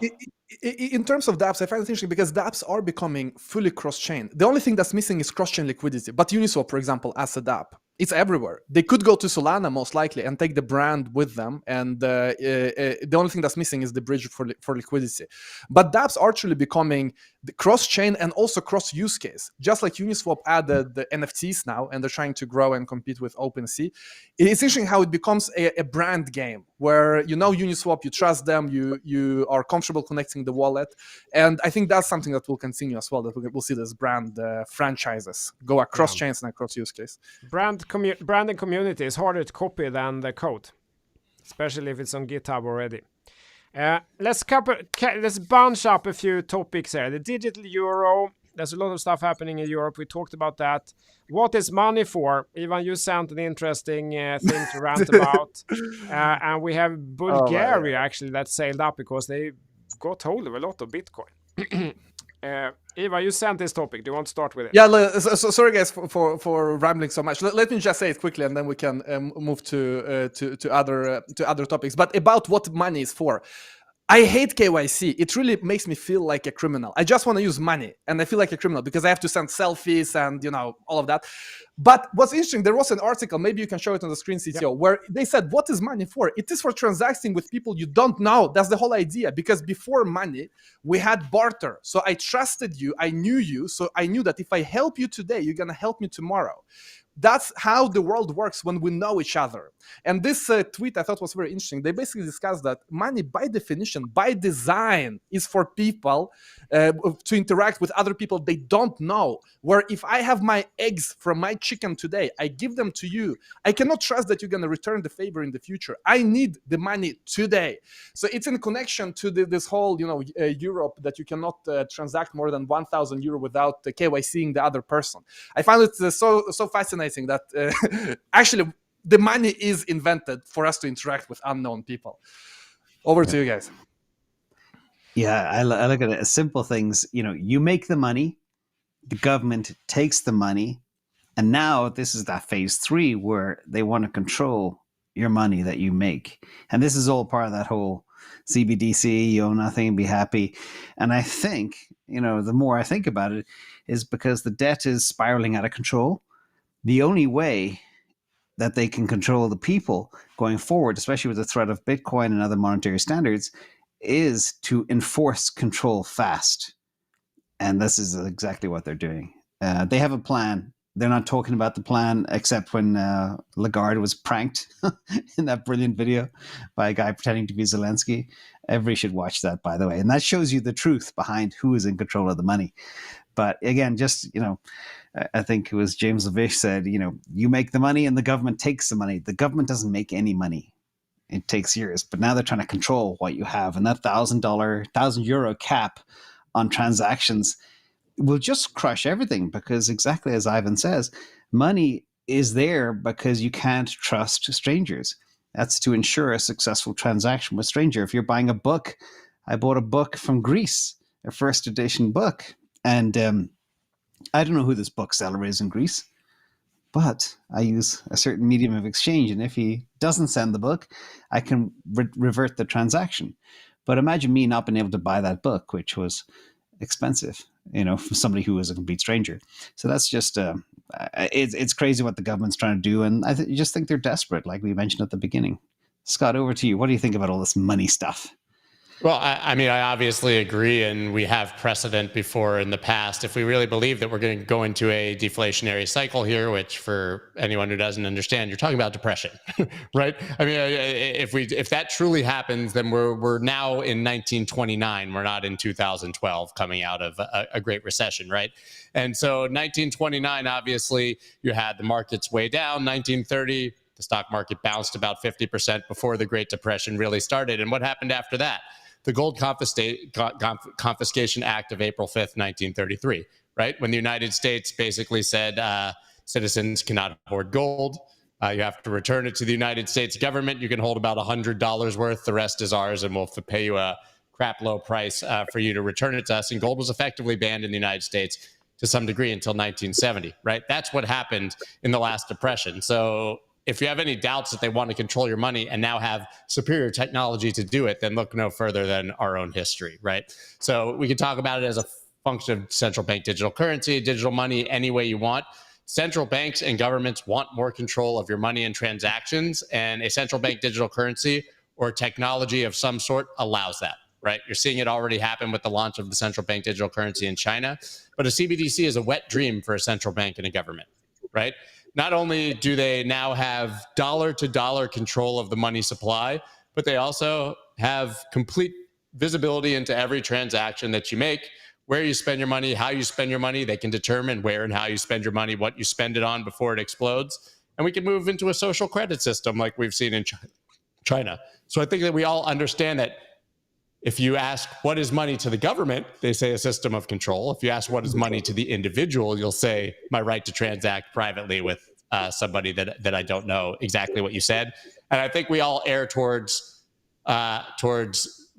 In terms of dApps, I find it interesting because dApps are becoming fully cross-chain. The only thing that's missing is cross-chain liquidity. But Uniswap, for example, as a dApp, it's everywhere. They could go to Solana most likely and take the brand with them. And the only thing that's missing is the bridge for liquidity. But dApps are actually becoming the cross-chain and also cross-use case. Just like Uniswap added the NFTs now, and they're trying to grow and compete with OpenSea. It's interesting how it becomes a brand game where you know Uniswap, you trust them, you are comfortable connecting integrating the wallet. And I think that's something that will continue as well, that we'll see this brand franchises go across chains and across use case. Brand and community is harder to copy than the code, especially if it's on GitHub already. Let's bunch up a few topics here. The digital euro. There's a lot of stuff happening in Europe. We talked about that. What is money for? Ivan, you sent an interesting thing to rant about. And we have Bulgaria actually that sailed up because they got hold of a lot of Bitcoin. Ivan, you sent this topic. Do you want to start with it? Yeah, sorry guys for rambling so much. Let me just say it quickly, and then we can move to other topics. But about what money is for. I hate KYC. It really makes me feel like a criminal. I just want to use money, and I feel like a criminal because I have to send selfies and all of that. But what's interesting, there was an article, maybe you can show it on the screen, CTO, where they said, what is money for? It is for transacting with people you don't know. That's the whole idea. Because before money, we had barter. So I trusted you, I knew you, so I knew that if I help you today, you're going to help me tomorrow. That's how the world works when we know each other. And this tweet I thought was very interesting. They basically discussed that money, by definition, by design, is for people to interact with other people they don't know. Where if I have my eggs from my chicken today, I give them to you, I cannot trust that you're going to return the favor in the future. I need the money today. So it's in connection to this whole, Europe, that you cannot transact more than 1,000 euro without KYCing the other person. I find it so fascinating that actually the money is invented for us to interact with unknown people. Over to you guys. Yeah, I look at it as simple things. You make the money, the government takes the money, and now this is that phase 3 where they want to control your money that you make. And this is all part of that whole CBDC, you owe nothing, be happy. And I think, the more I think about it, is because the debt is spiraling out of control. The only way that they can control the people going forward, especially with the threat of Bitcoin and other monetary standards, is to enforce control fast. And this is exactly what they're doing. They have a plan. They're not talking about the plan except when Lagarde was pranked in that brilliant video by a guy pretending to be Zelensky. Everybody should watch that, by the way. And that shows you the truth behind who is in control of the money. But again, just, I think it was James Lavish said, you make the money and the government takes the money. The government doesn't make any money. It takes years. But now they're trying to control what you have. And that €1,000 cap on transactions will just crush everything, because exactly as Ivan says, money is there because you can't trust strangers. That's to ensure a successful transaction with a stranger. If you're buying a book, I bought a book from Greece, a first edition book. And I don't know who this bookseller is in Greece, but I use a certain medium of exchange. And if he doesn't send the book, I can revert the transaction. But imagine me not being able to buy that book, which was expensive, from somebody who was a complete stranger. So that's just, it's crazy what the government's trying to do. And I just think they're desperate, like we mentioned at the beginning. Scott, over to you. What do you think about all this money stuff? Well, I obviously agree, and we have precedent before in the past. If we really believe that we're going to go into a deflationary cycle here, which for anyone who doesn't understand, you're talking about depression, right? If that truly happens, then we're now in 1929. We're not in 2012, coming out of a Great Recession, right? And so 1929, obviously, you had the markets way down. 1930, the stock market bounced about 50% before the Great Depression really started. And what happened after that? The Gold Confiscation Act of April 5th, 1933, right? When the United States basically said citizens cannot hoard gold. You have to return it to the United States government. You can hold about $100 worth. The rest is ours, and we'll pay you a crap low price for you to return it to us. And gold was effectively banned in the United States to some degree until 1970, right? That's what happened in the last depression. So if you have any doubts that they want to control your money and now have superior technology to do it, then look no further than our own history, right? So we can talk about it as a function of central bank digital currency, digital money, any way you want. Central banks and governments want more control of your money and transactions, and a central bank digital currency or technology of some sort allows that, right? You're seeing it already happen with the launch of the central bank digital currency in China, but a CBDC is a wet dream for a central bank and a government, right? Not only do they now have dollar-to-dollar control of the money supply, but they also have complete visibility into every transaction that you make, where you spend your money, how you spend your money. They can determine where and how you spend your money, what you spend it on before it explodes. And we can move into a social credit system like we've seen in China. So I think that we all understand that if you ask what is money to the government, they say a system of control. If you ask what is money to the individual, you'll say my right to transact privately with somebody that I don't know exactly what you said. And I think we all err towards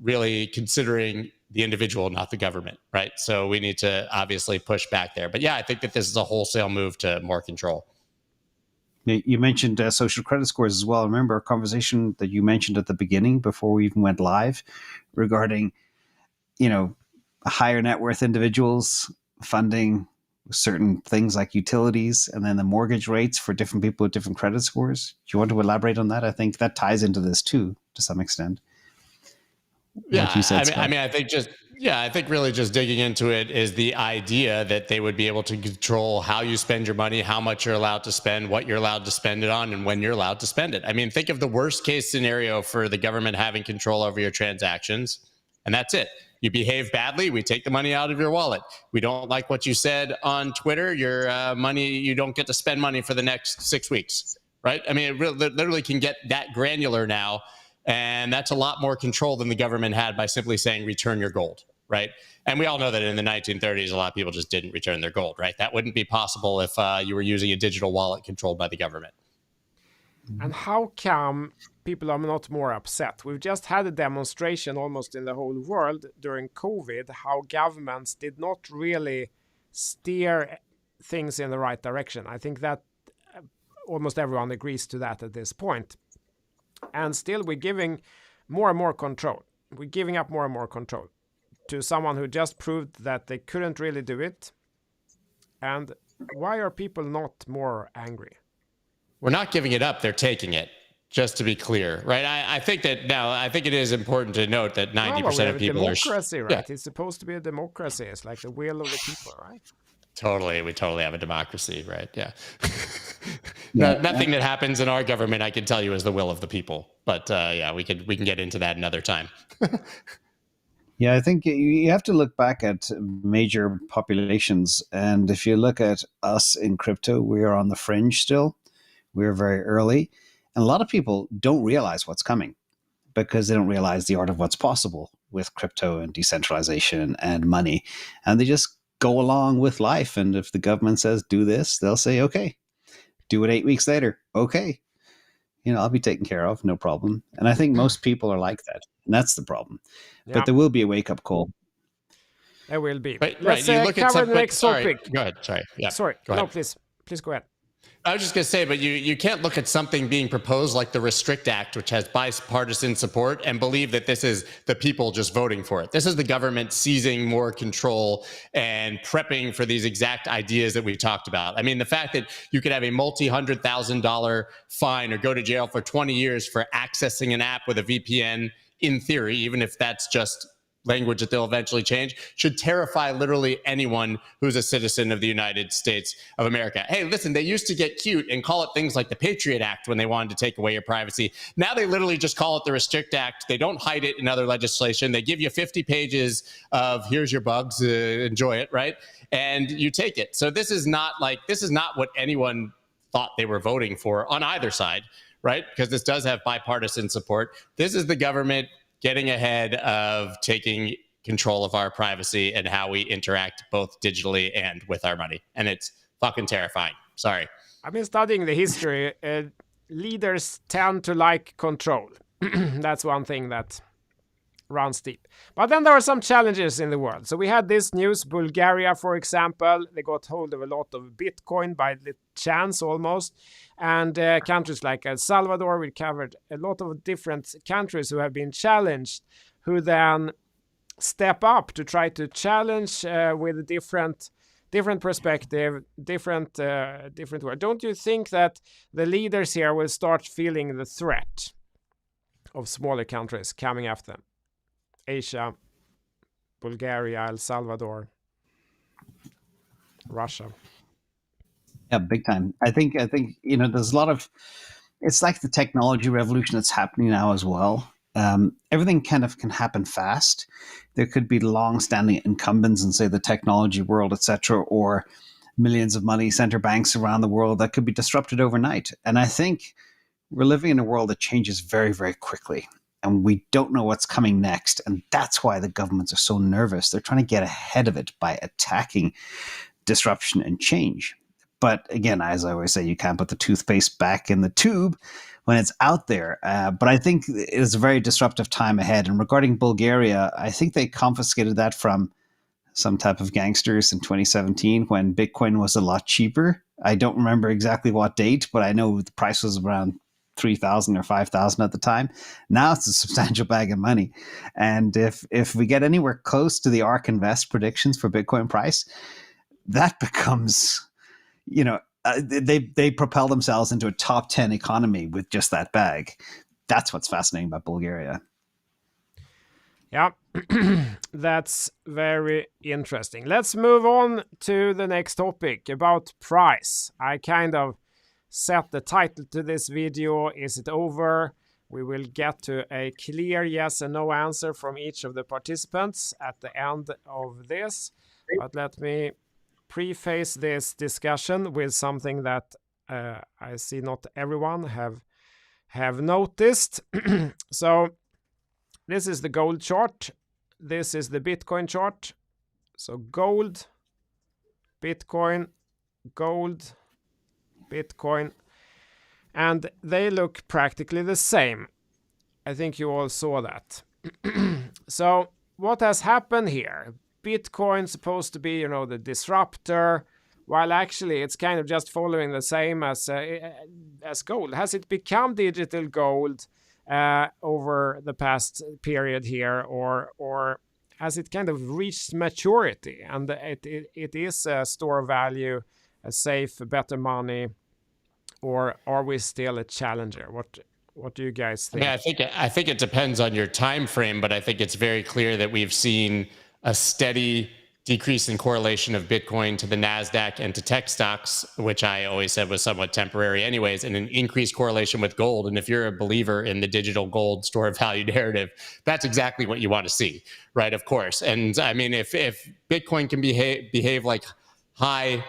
really considering the individual, not the government, right? So we need to obviously push back there. But yeah, I think that this is a wholesale move to more control. You mentioned social credit scores as well. I remember a conversation that you mentioned at the beginning before we even went live regarding, higher net worth individuals funding certain things like utilities and then the mortgage rates for different people with different credit scores. Do you want to elaborate on that? I think that ties into this too, to some extent. Yeah, like you said, I think really just digging into it is the idea that they would be able to control how you spend your money, how much you're allowed to spend, what you're allowed to spend it on, and when you're allowed to spend it. I mean, think of the worst case scenario for the government having control over your transactions, and that's it. You behave badly, we take the money out of your wallet. We don't like what you said on Twitter, your money, you don't get to spend money for the next 6 weeks, right? I mean, it literally can get that granular now. And that's a lot more control than the government had by simply saying, return your gold, right? And we all know that in the 1930s, a lot of people just didn't return their gold, right? That wouldn't be possible if you were using a digital wallet controlled by the government. And how come people are not more upset? We've just had a demonstration almost in the whole world during COVID, how governments did not really steer things in the right direction. I think that almost everyone agrees to that at this point. And still we're giving more and more control. We're giving up more and more control to someone who just proved that they couldn't really do it. And why are people not more angry? We're not giving it up, they're taking it, just to be clear, right? I think it is important to note that 90% of people are... democracy, right? Yeah. It's supposed to be a democracy. It's like the will of the people, right? Totally. We totally have a democracy, right? Yeah. Nothing that happens in our government, I can tell you, is the will of the people. But we can get into that another time. Yeah, I think you have to look back at major populations. And if you look at us in crypto, we are on the fringe still. We're very early. And a lot of people don't realize what's coming because they don't realize the art of what's possible with crypto and decentralization and money. And they just go along with life. And if the government says do this, they'll say, okay. Do it 8 weeks later. Okay. I'll be taken care of. No problem. And I think most people are like that. And that's the problem. Yeah. But there will be a wake-up call. There will be. Right. You look at the next topic. Go ahead. Sorry. Yeah. Sorry. No, please go ahead. I was just going to say, but you can't look at something being proposed like the Restrict Act, which has bipartisan support, and believe that this is the people just voting for it. This is the government seizing more control and prepping for these exact ideas that we talked about. I mean, the fact that you could have a multi-$100,000 fine or go to jail for 20 years for accessing an app with a VPN, in theory, even if that's just language that they'll eventually change, should terrify literally anyone who's a citizen of the United States of America. Hey, listen, they used to get cute and call it things like the Patriot Act when they wanted to take away your privacy. Now they literally just call it the Restrict Act. They don't hide it in other legislation. They give you 50 pages of here's your bugs, enjoy it, right? And you take it. So this is not what anyone thought they were voting for on either side, right? Because this does have bipartisan support. This is the government getting ahead of taking control of our privacy and how we interact both digitally and with our money. And it's fucking terrifying. Sorry. I've been studying the history. Leaders tend to like control. That's one thing that runs deep. But then there are some challenges in the world. So we had this news, Bulgaria, for example, they got hold of a lot of Bitcoin by the chance almost. And countries like El Salvador, we covered a lot of different countries who have been challenged, who then step up to try to challenge with a different perspective, different word. Don't you think that the leaders here will start feeling the threat of smaller countries coming after them? Asia, Bulgaria, El Salvador, Russia. Yeah, big time. I think there's a lot of, it's like the technology revolution that's happening now as well. everything kind of can happen fast. There could be long-standing incumbents in, say, the technology world, etc., or millions of money center banks around the world that could be disrupted overnight. And I think we're living in a world that changes very, very quickly, and we don't know what's coming next. And that's why the governments are so nervous. They're trying to get ahead of it by attacking disruption and change. But again, as I always say, you can't put the toothpaste back in the tube when it's out there. But I think it is a very disruptive time ahead. And regarding Bulgaria, I think they confiscated that from some type of gangsters in 2017 when Bitcoin was a lot cheaper. I don't remember exactly what date, but I know the price was around 3,000 or 5,000 at the time. Now it's a substantial bag of money. And if we get anywhere close to the ARK Invest predictions for Bitcoin price, that becomes, they propel themselves into a top 10 economy with just that bag. That's what's fascinating about Bulgaria. Yeah, that's very interesting. Let's move on to the next topic about price. I kind of set the title to this video. Is it over? We will get to a clear yes and no answer from each of the participants at the end of this. But let me preface this discussion with something that I see not everyone have noticed. So this is the gold chart. This is the Bitcoin chart. So gold, Bitcoin, gold, Bitcoin, and they look practically the same. I think you all saw that. So what has happened here? Bitcoin supposed to be, the disruptor, while actually it's kind of just following the same as gold. Has it become digital gold over the past period here, or has it kind of reached maturity and it is a store of value, a safe, better money, or are we still a challenger? What do you guys think? Yeah, I think it depends on your time frame, but I think it's very clear that we've seen a steady decrease in correlation of Bitcoin to the NASDAQ and to tech stocks, which I always said was somewhat temporary anyways, and an increased correlation with gold. And if you're a believer in the digital gold store of value narrative, that's exactly what you want to see, right? Of course. And I mean, if Bitcoin can behave like high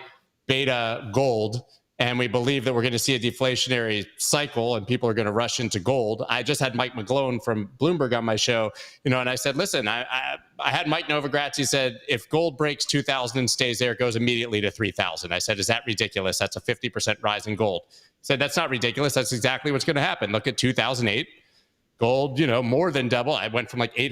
beta gold, and we believe that we're going to see a deflationary cycle and people are going to rush into gold. I just had Mike McGlone from Bloomberg on my show, and I said, listen, I had Mike Novogratz. He said, if gold breaks 2,000 and stays there, it goes immediately to 3,000. I said, is that ridiculous? That's a 50% rise in gold. He said, that's not ridiculous. That's exactly what's going to happen. Look at 2008. Gold, more than double. I went from like $800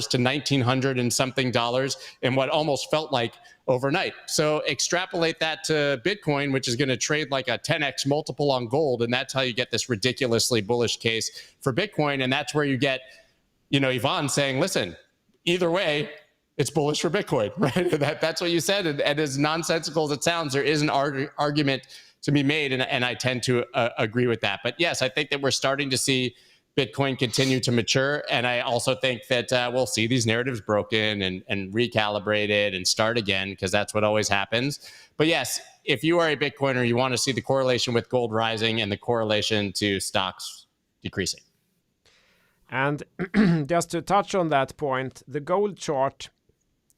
to $1,900 and something dollars in what almost felt like overnight. So extrapolate that to Bitcoin, which is going to trade like a 10x multiple on gold. And that's how you get this ridiculously bullish case for Bitcoin. And that's where you get, Yvonne saying, listen, either way, it's bullish for Bitcoin, right? That's what you said. And as nonsensical as it sounds, there is an argument to be made. And I tend to agree with that. But yes, I think that we're starting to see Bitcoin continue to mature. And I also think that we'll see these narratives broken and recalibrated and start again, because that's what always happens. But yes, if you are a Bitcoiner, you want to see the correlation with gold rising and the correlation to stocks decreasing. And just to touch on that point, the gold chart,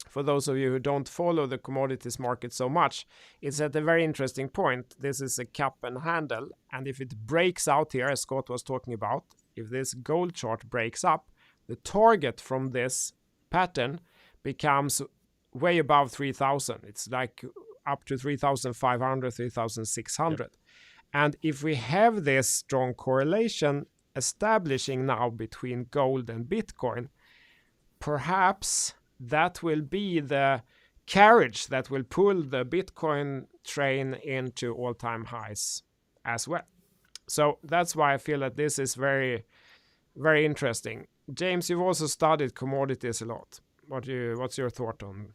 for those of you who don't follow the commodities market so much, it's at a very interesting point. This is a cup and handle. And if it breaks out here, as Scott was talking about, if this gold chart breaks up, the target from this pattern becomes way above 3,000. It's like up to 3,500, 3,600. Yep. And if we have this strong correlation establishing now between gold and Bitcoin, perhaps that will be the carriage that will pull the Bitcoin train into all-time highs as well. So that's why I feel that this is very, very interesting. James, you've also studied commodities a lot. What's your thought on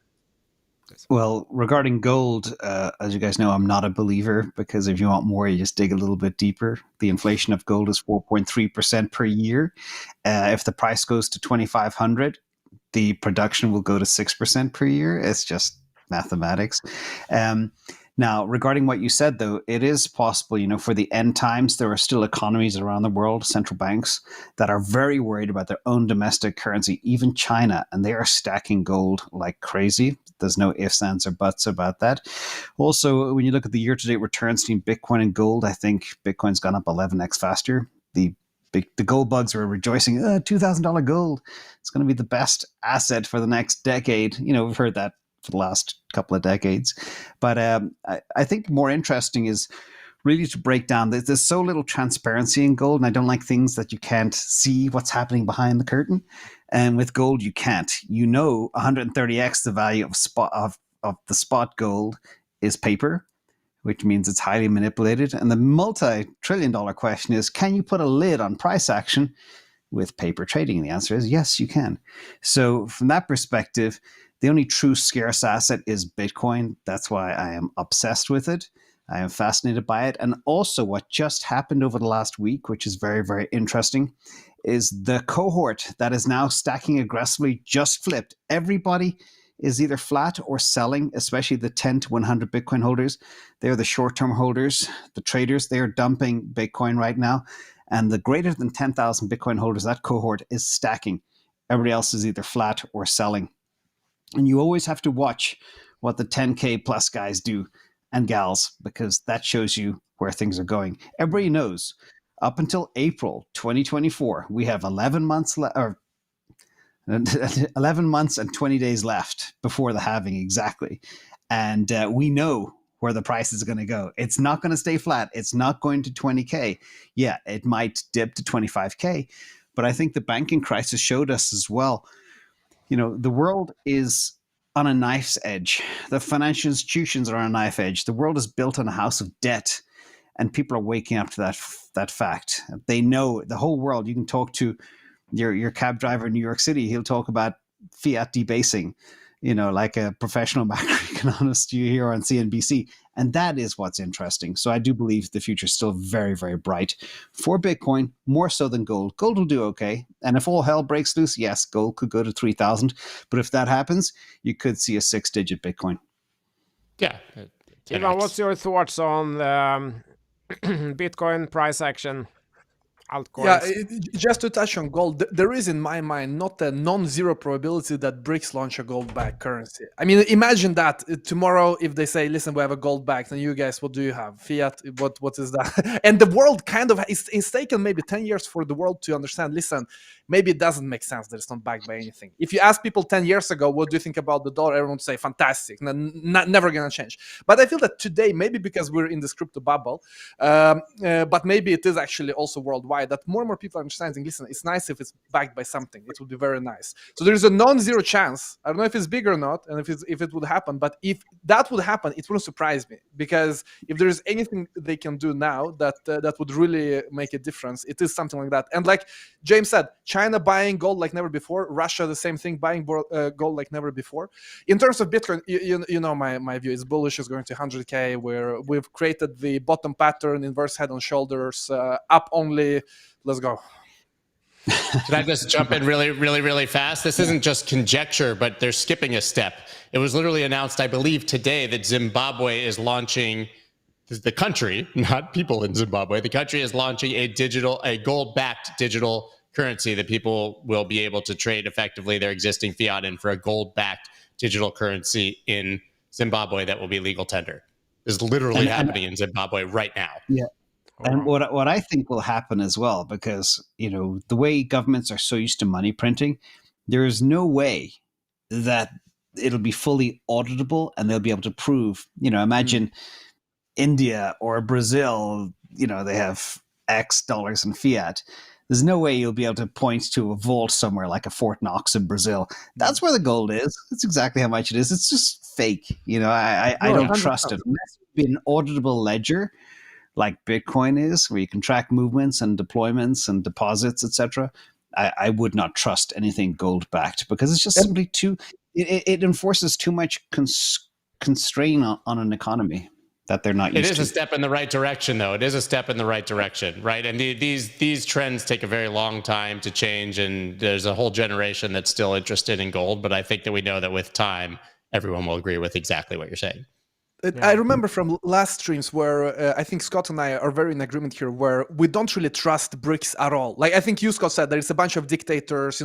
this? Well, regarding gold, as you guys know, I'm not a believer, because if you want more, you just dig a little bit deeper. The inflation of gold is 4.3% per year. If the price goes to 2,500, the production will go to 6% per year. It's just mathematics. Now, regarding what you said, though, it is possible, for the end times, there are still economies around the world, central banks, that are very worried about their own domestic currency, even China, and they are stacking gold like crazy. There's no ifs, ands, or buts about that. Also, when you look at the year-to-date returns between Bitcoin and gold, I think Bitcoin's gone up 11x faster. The gold bugs are rejoicing, $2,000 gold. It's going to be the best asset for the next decade. We've heard that for the last couple of decades. But I think more interesting is really to break down. There's so little transparency in gold, and I don't like things that you can't see what's happening behind the curtain. And with gold, you can't. 130x the value of the spot gold is paper, which means it's highly manipulated. And the multi-trillion-dollar question is, can you put a lid on price action with paper trading? And the answer is yes, you can. So from that perspective, the only true scarce asset is Bitcoin. That's why I am obsessed with it. I am fascinated by it. And also what just happened over the last week, which is very, very interesting, is the cohort that is now stacking aggressively just flipped. Everybody is either flat or selling, especially the 10 to 100 Bitcoin holders. They're the short-term holders, the traders. They are dumping Bitcoin right now. And the greater than 10,000 Bitcoin holders, that cohort is stacking. Everybody else is either flat or selling. And you always have to watch what the 10K plus guys do and gals, because that shows you where things are going. Everybody knows up until April 2024, we have 11 months 11 months and 20 days left before the halving exactly. And we know where the price is going to go. It's not going to stay flat. It's not going to 20K. Yeah, it might dip to 25K. But I think the banking crisis showed us as well, the world is on a knife's edge. The financial institutions are on a knife edge. The world is built on a house of debt, and people are waking up to that fact. They know the whole world. You can talk to your cab driver in New York City. He'll talk about fiat debasing, like a professional macroeconomist you hear on CNBC. And that is what's interesting. So I do believe the future is still very, very bright for Bitcoin, more so than gold. Gold will do okay. And if all hell breaks loose, yes, gold could go to 3,000. But if that happens, you could see a 6-digit Bitcoin. Yeah. Ivan, what's your thoughts on Bitcoin price action? Altcoins. Yeah, just to touch on gold, there is in my mind not a non-zero probability that BRICS launch a gold-backed currency. I mean, imagine that tomorrow if they say, listen, we have a gold-backed, and you guys, what do you have? Fiat, what is that? And the world kind of, it's taken maybe 10 years for the world to understand, listen, maybe it doesn't make sense that it's not backed by anything. If you ask people 10 years ago, what do you think about the dollar? Everyone would say, fantastic, never going to change. But I feel that today, maybe because we're in this crypto bubble, but maybe it is actually also worldwide, that more and more people are understanding, listen, it's nice if it's backed by something. It would be very nice. So there's a non-zero chance. I don't know if it's big or not, and if it would happen, but if that would happen, it wouldn't surprise me, because if there's anything they can do now that would really make a difference, it is something like that. And like James said, China buying gold like never before, Russia the same thing, buying gold like never before. In terms of Bitcoin, you know my view is bullish, is going to 100K, where we've created the bottom pattern, inverse head and shoulders, up only. Let's go. Can I just jump in really, really, really fast? This isn't just conjecture, but they're skipping a step. It was literally announced, I believe, today that Zimbabwe is launching, the country, not people in Zimbabwe, the country is launching a gold-backed digital currency that people will be able to trade effectively their existing fiat in for a gold-backed digital currency in Zimbabwe that will be legal tender. This is literally happening in Zimbabwe right now. Yeah. And what I think will happen as well, because, the way governments are so used to money printing, there is no way that it'll be fully auditable and they'll be able to prove, imagine India or Brazil, they have X dollars in fiat. There's no way you'll be able to point to a vault somewhere like a Fort Knox in Brazil. That's where the gold is. That's exactly how much it is. It's just fake. I don't trust it. Unless it's been an auditable ledger like Bitcoin is, where you can track movements and deployments and deposits, etc. I would not trust anything gold-backed, because it's just simply too, it enforces too much constraint on an economy that they're not used to. It is a step in the right direction, though. It is a step in the right direction, right? And these trends take a very long time to change, and there's a whole generation that's still interested in gold. But I think that we know that with time, everyone will agree with exactly what you're saying. I remember from last streams where I think Scott and I are very in agreement here, where we don't really trust BRICS at all. Like I think you, Scott, said there is a bunch of dictators,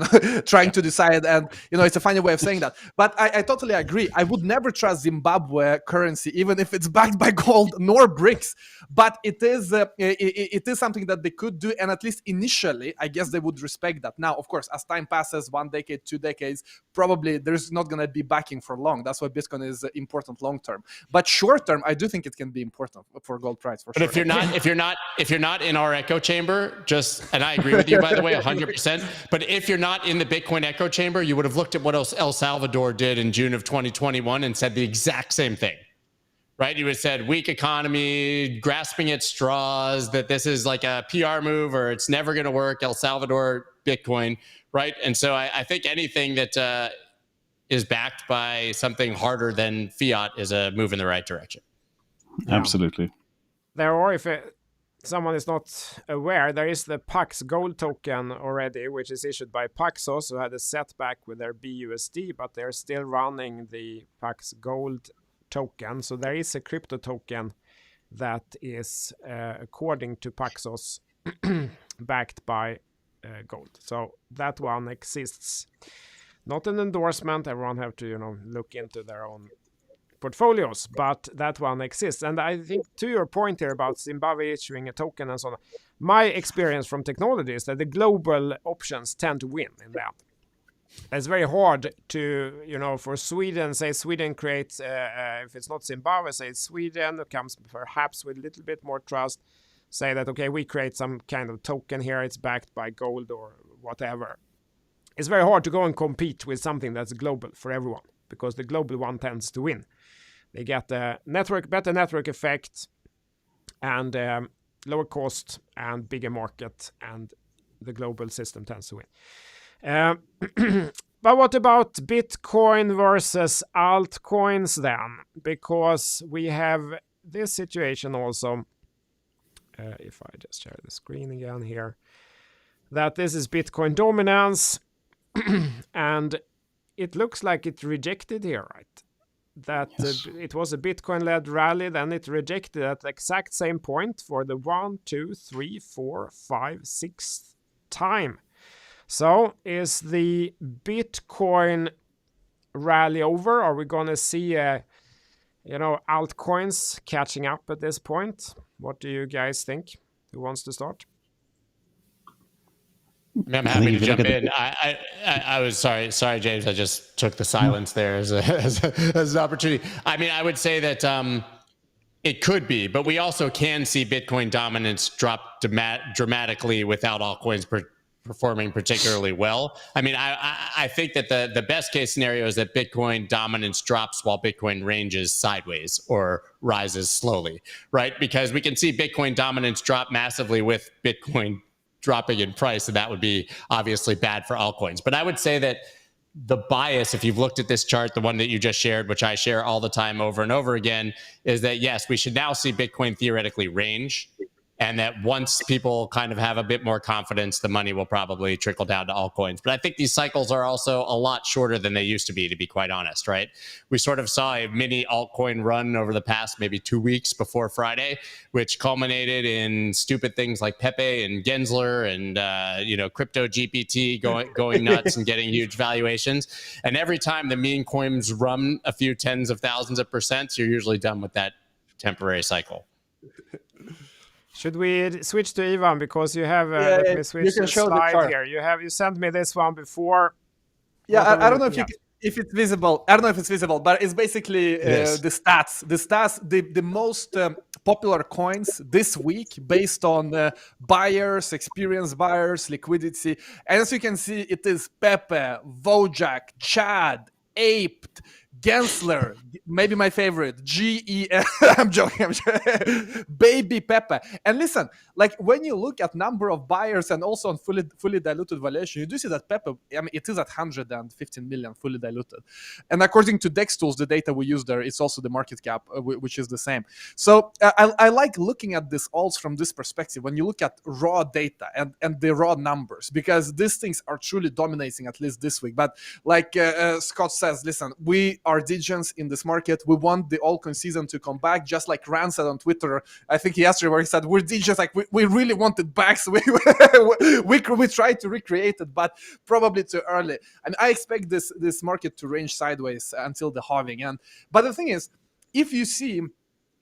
trying to decide, and it's a funny way of saying that. But I totally agree. I would never trust Zimbabwe currency, even if it's backed by gold, nor BRICS. But it is something that they could do, and at least initially, I guess they would respect that. Now, of course, as time passes, 1 decade, 2 decades, probably there's not going to be backing for long. That's why Bitcoin is important long term. But short term, I do think it can be important for gold price for sure. But if you're not in our echo chamber, and I agree with you, by the way, 100%. But if you're not in the Bitcoin echo chamber, you would have looked at what El Salvador did in June of 2021 and said the exact same thing, right? You would have said weak economy, grasping at straws, that this is like a PR move or it's never going to work. El Salvador Bitcoin, right? And so I think anything that is backed by something harder than fiat is a move in the right direction. Absolutely. There are, if someone is not aware, there is the PoC gold token already, which is issued by Paxos, who had a setback with their BUSD, but they're still running the PoC gold token. So there is a crypto token that is, according to Paxos, backed by gold. So that one exists. Not an endorsement. Everyone have to, look into their own portfolios, but that one exists. And I think to your point here about Zimbabwe issuing a token and so on, my experience from technology is that the global options tend to win in that. It's very hard to, for Sweden, say Sweden creates, if it's not Zimbabwe, say it's Sweden, who comes perhaps with a little bit more trust, say that, okay, we create some kind of token here, it's backed by gold or whatever. It's very hard to go and compete with something that's global for everyone, because the global one tends to win. They get a better network effect, and lower cost and bigger market, and the global system tends to win. But what about Bitcoin versus altcoins then? Because we have this situation also, if I just share the screen again here, that this is Bitcoin dominance. And it looks like it rejected here, right? That yes. It was a Bitcoin-led rally, then it rejected at the exact same point for the 1, 2, 3, 4, 5, 6th time. So is the Bitcoin rally over? Are we going to see altcoins catching up at this point? What do you guys think? Who wants to start? I'm happy to jump in. I was sorry, James. I just took the silence there as an opportunity. I mean, I would say that it could be, but we also can see Bitcoin dominance drop dramatically without altcoins performing particularly well. I mean, I think that the best case scenario is that Bitcoin dominance drops while Bitcoin ranges sideways or rises slowly, right? Because we can see Bitcoin dominance drop massively with Bitcoin dropping in price, and that would be obviously bad for altcoins. But I would say that the bias, if you've looked at this chart, the one that you just shared, which I share all the time over and over again, is that yes, we should now see Bitcoin theoretically range, and that once people kind of have a bit more confidence, the money will probably trickle down to altcoins. But I think these cycles are also a lot shorter than they used to be quite honest, right? We sort of saw a mini altcoin run over the past maybe 2 weeks before Friday, which culminated in stupid things like Pepe and Gensler and crypto GPT going nuts and getting huge valuations. And every time the meme coins run a few tens of thousands of percents, you're usually done with that temporary cycle. Should we switch to Ivan, because you have let me switch the slide here. You sent me this one before. Yeah, I don't know if it's visible. I don't know if it's visible, but it's basically the stats. The most popular coins this week based on buyers, experienced buyers, liquidity. And as you can see, it is Pepe, Wojak, Chad, Aped, Gensler, maybe my favorite, I'm joking, Baby Pepe. And listen, like when you look at number of buyers and also on fully diluted valuation, you do see that Pepe, it is at 115 million fully diluted. And according to Dex Tools, the data we use there, it's also the market cap, which is the same. So I like looking at this alts from this perspective when you look at raw data and the raw numbers, because these things are truly dominating at least this week. But like Scott says, listen, we are are degens in this market. We want the altcoin season to come back, just like Rand said on Twitter. I think yesterday, where he said we're degens, like we really want it back. So we tried to recreate it, but probably too early. And I expect this market to range sideways until the halving. But the thing is, if you see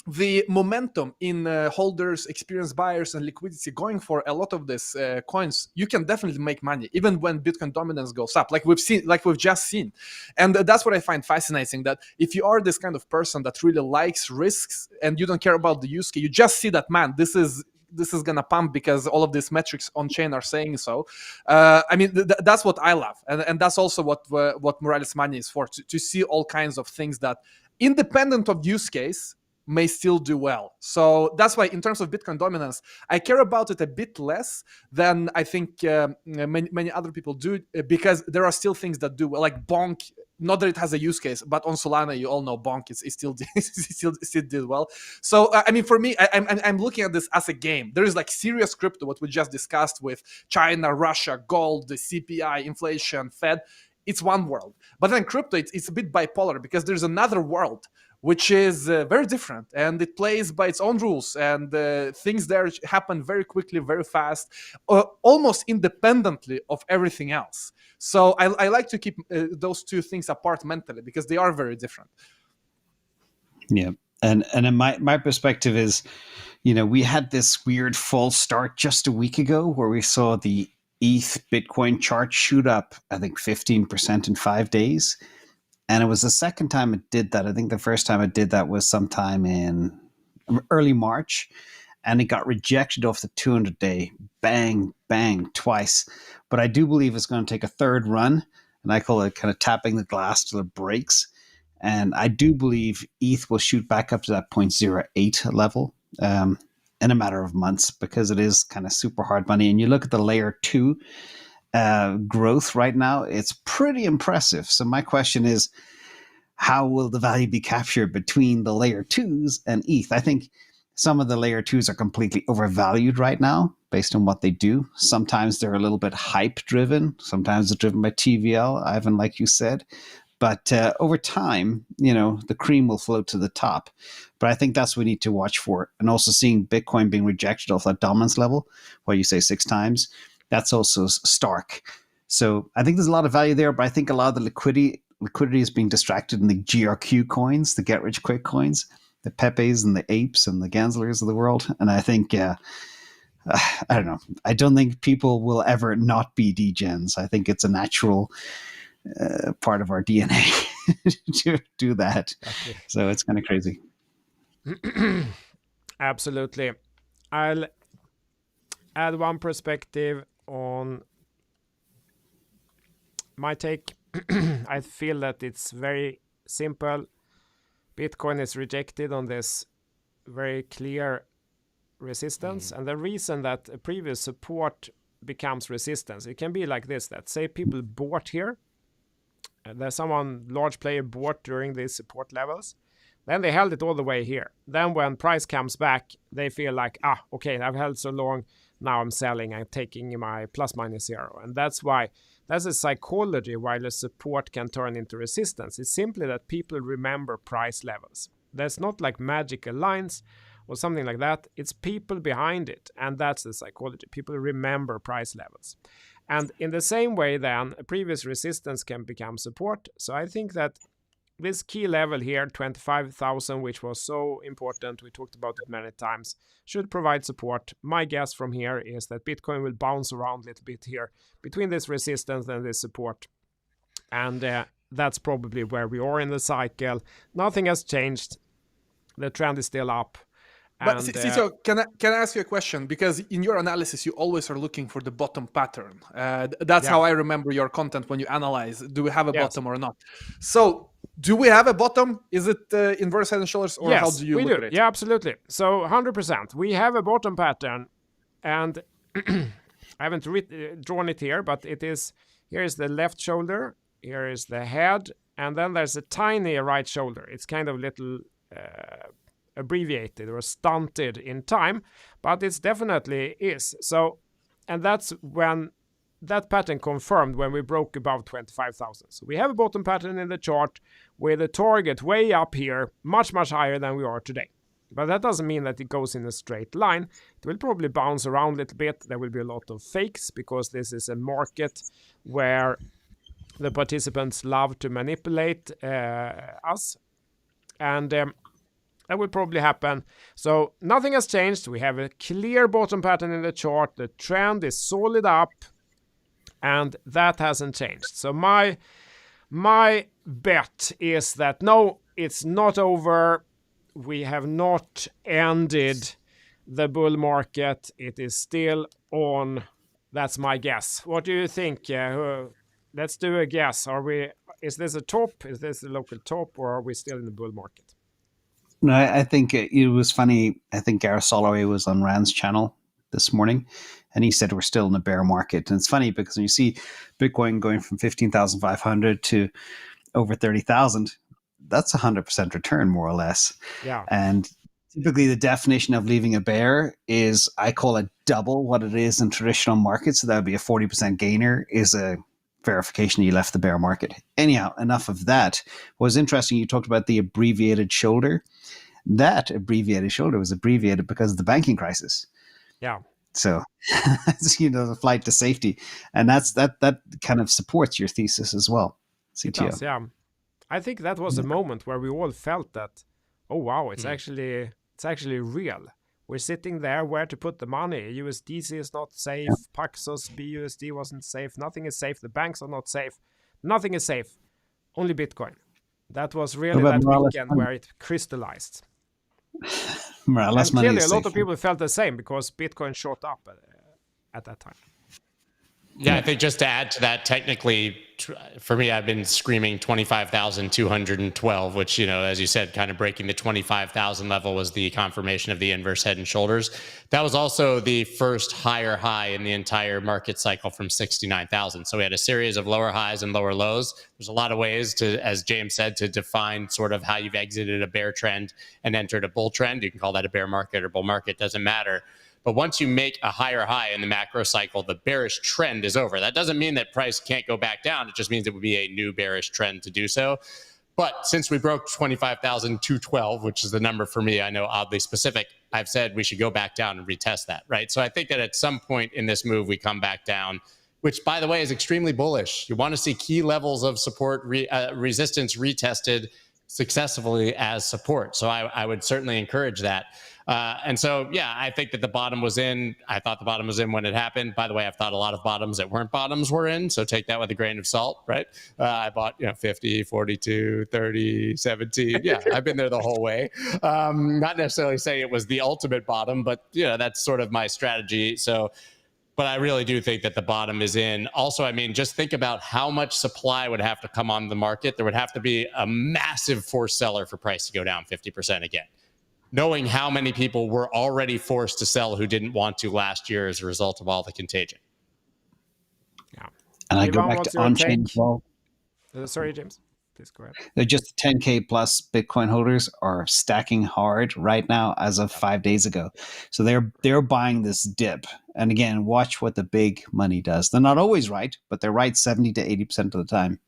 the momentum in holders, experienced buyers, and liquidity going for a lot of these coins, you can definitely make money even when Bitcoin dominance goes up, like we've just seen. And that's what I find fascinating, that if you are this kind of person that really likes risks and you don't care about the use case, you just see that, man, this is gonna pump because all of these metrics on chain are saying so. I mean, that's what I love, and that's also what Morales Money is for, to see all kinds of things that, independent of use case, may still do well. So that's why, in terms of Bitcoin dominance, I care about it a bit less than I think many other people do, because there are still things that do well, like Bonk. Not that it has a use case, but on Solana, you all know Bonk is still still did well. So I mean, for me, I'm looking at this as a game. There is like serious crypto, what we just discussed with China, Russia, gold, the CPI, inflation, Fed. It's one world. But then crypto, it's a bit bipolar, because there's another world which is very different, and it plays by its own rules, and things there happen very quickly, very fast, almost independently of everything else. So I like to keep those two things apart mentally, because they are very different. Yeah. And in my perspective is, we had this weird false start just a week ago where we saw the ETH Bitcoin chart shoot up, I think 15% in 5 days. And it was the second time it did that. I think the first time it did that was sometime in early March, and it got rejected off the 200-day. Bang, bang, twice. But I do believe it's going to take a third run, and I call it kind of tapping the glass till it breaks. And I do believe ETH will shoot back up to that 0.08 level in a matter of months, because it is kind of super hard money. And you look at the layer 2 growth right now, it's pretty impressive. So my question is, how will the value be captured between the layer 2s and ETH? I think some of the layer 2s are completely overvalued right now based on what they do. Sometimes they're a little bit hype driven. Sometimes they're driven by TVL, Ivan, like you said. But over time, the cream will float to the top. But I think that's what we need to watch for. And also seeing Bitcoin being rejected off that dominance level, what you say 6 times, that's also stark. So I think there's a lot of value there, but I think a lot of the liquidity is being distracted in the GRQ coins, the get rich quick coins, the Pepes and the Apes and the Genslers of the world. And I think, I don't know. I don't think people will ever not be degens. I think it's a natural part of our DNA to do that. Okay. So it's kind of crazy. Absolutely. I'll add one perspective on my take. I feel that it's very simple. Bitcoin is rejected on this very clear resistance. And the reason that a previous support becomes resistance, it can be like this, that say people bought here, there's someone, large player, bought during these support levels, then they held it all the way here. Then when price comes back, they feel like, okay, I've held so long, now I'm selling, I'm taking my plus minus zero. And that's a psychology why the support can turn into resistance. It's simply that people remember price levels. There's not like magical lines or something like that. It's people behind it. And that's the psychology. People remember price levels. And in the same way then, a previous resistance can become support. So I think that this key level here, 25,000, which was so important, we talked about it many times, should provide support. My guess from here is that Bitcoin will bounce around a little bit here between this resistance and this support. And that's probably where we are in the cycle. Nothing has changed. The trend is still up. But Cito, can I ask you a question? Because in your analysis, you always are looking for the bottom pattern. That's how I remember your content when you analyze, do we have a bottom or not? So do we have a bottom? Is it inverse head and shoulders, or how do you look at it? Yeah, absolutely. So 100%. We have a bottom pattern, and I haven't drawn it here, but here is the left shoulder, here is the head, and then there's a tiny right shoulder. It's kind of little abbreviated or stunted in time, but it's definitely is. So, and that's when that pattern confirmed when we broke above 25,000. So we have a bottom pattern in the chart with a target way up here, much higher than we are today. But that doesn't mean that it goes in a straight line. It will probably bounce around a little bit. There will be a lot of fakes because this is a market where the participants love to manipulate us. And that will probably happen. So nothing has changed. We have a clear bottom pattern in the chart. The trend is solid up. And that hasn't changed. So my bet is that no, it's not over. We have not ended the bull market. It is still on. That's my guess. What do you think? Let's do a guess. Is this a top? Is this a local top? Or are we still in the bull market? No, I think it was funny. I think Gareth Soloway was on Rand's channel this morning, and he said we're still in a bear market. And it's funny because when you see Bitcoin going from 15,500 to over 30,000, that's 100% return, more or less. Yeah. And typically the definition of leaving a bear is, I call it double what it is in traditional markets. So that would be a 40% gainer is a verification you left the bear market. Anyhow, enough of that. What was interesting, you talked about the abbreviated shoulder. That abbreviated shoulder was abbreviated because of the banking crisis. Yeah. So, the flight to safety. And that kind of supports your thesis as well, CTO. It does, yeah. I think that was a moment where we all felt that, oh wow, it's actually real. We're sitting there where to put the money. USDC is not safe. Paxos BUSD wasn't safe. Nothing is safe. The banks are not safe. Nothing is safe. Only Bitcoin. That was really that weekend where it crystallized. And clearly a lot of people felt the same because Bitcoin shot up at that time. Yeah, I think just to add to that, technically, for me, I've been screaming 25,212, which, as you said, kind of breaking the 25,000 level was the confirmation of the inverse head and shoulders. That was also the first higher high in the entire market cycle from 69,000. So we had a series of lower highs and lower lows. There's a lot of ways to, as James said, to define sort of how you've exited a bear trend and entered a bull trend. You can call that a bear market or bull market, doesn't matter. But once you make a higher high in the macro cycle, the bearish trend is over. That doesn't mean that price can't go back down. It just means it would be a new bearish trend to do so. But since we broke 25,212, which is the number for me, I know oddly specific, I've said we should go back down and retest that, right? So I think that at some point in this move, we come back down, which, by the way, is extremely bullish. You want to see key levels of support resistance retested successfully as support. So I would certainly encourage that. And so, yeah, I think that the bottom was in. I thought the bottom was in when it happened. By the way, I've thought a lot of bottoms that weren't bottoms were in. So take that with a grain of salt, right? I bought, 50, 42, 30, 17. Yeah, I've been there the whole way. Not necessarily saying it was the ultimate bottom, but, that's sort of my strategy. So, but I really do think that the bottom is in. Also, I mean, just think about how much supply would have to come on the market. There would have to be a massive forced seller for price to go down 50% again, knowing how many people were already forced to sell who didn't want to last year as a result of all the contagion. Yeah. And I go back to on-chain as well. Sorry, James. Please go ahead. They're just 10K plus Bitcoin holders are stacking hard right now as of 5 days ago. So they're buying this dip. And again, watch what the big money does. They're not always right, but they're right 70 to 80% of the time.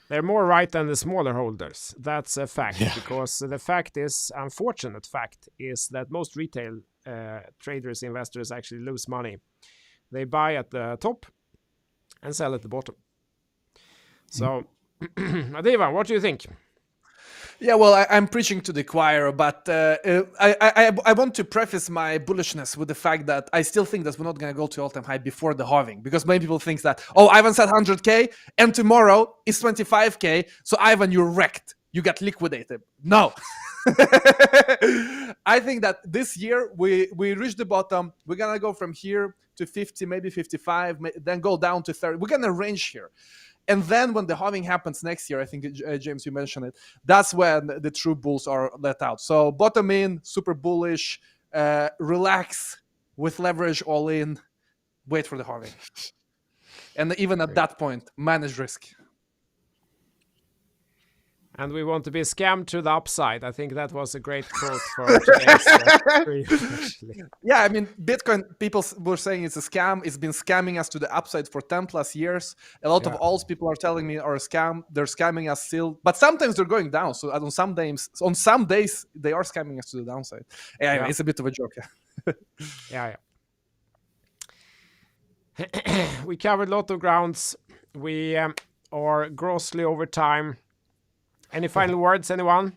They're more right than the smaller holders. That's a fact, because the fact is, unfortunate fact, is that most retail traders, investors actually lose money. They buy at the top and sell at the bottom. So, Adivan, what do you think? Yeah, well, I'm preaching to the choir, but I want to preface my bullishness with the fact that I still think that we're not going to go to all-time high before the halving, because many people think that, oh, Ivan said 100K, and tomorrow is 25K, so Ivan, you're wrecked. You got liquidated. No. I think that this year we reached the bottom. We're going to go from here to 50, maybe 55, then go down to 30. We're going to range here. And then when the halving happens next year, I think, James, you mentioned it, that's when the true bulls are let out. So bottom in, super bullish, relax with leverage all in, wait for the halving. And even at that point, manage risk. And we want to be scammed to the upside. I think that was a great quote for today's stream, actually. Yeah, I mean, Bitcoin, people were saying it's a scam. It's been scamming us to the upside for 10 plus years. A lot of alts people are telling me are a scam. They're scamming us still, but sometimes they're going down. So on some days they are scamming us to the downside. Yeah. It's a bit of a joke. Yeah. We covered a lot of grounds. We are grossly over time. Any final words, anyone?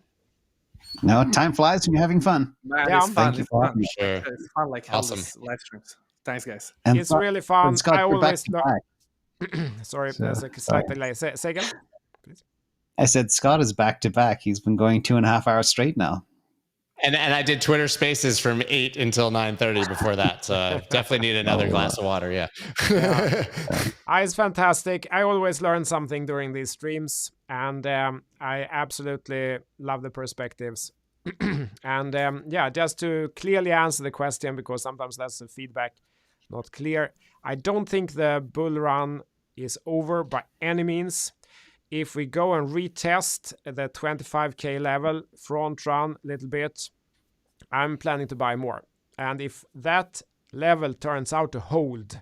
No, time flies when you're having fun. Man, Yeah. it's fun. Thank you It's for fun. having me. Sure. It's fun like hell, Awesome. this live streams. Thanks, guys. And It's really fun. Scott, I you're back always to know. back. Sorry, So, there's a slight delay. Say again. I said Scott is back to back. He's been going 2.5 hours straight now. And I did Twitter Spaces from 8 until 9:30 before that. So I definitely need another glass of water. Yeah. It's fantastic. I always learn something during these streams, and I absolutely love the perspectives. And just to clearly answer the question, because sometimes that's the feedback not clear. I don't think the bull run is over by any means. If we go and retest the 25k level, front run a little bit, I'm planning to buy more. And if that level turns out to hold,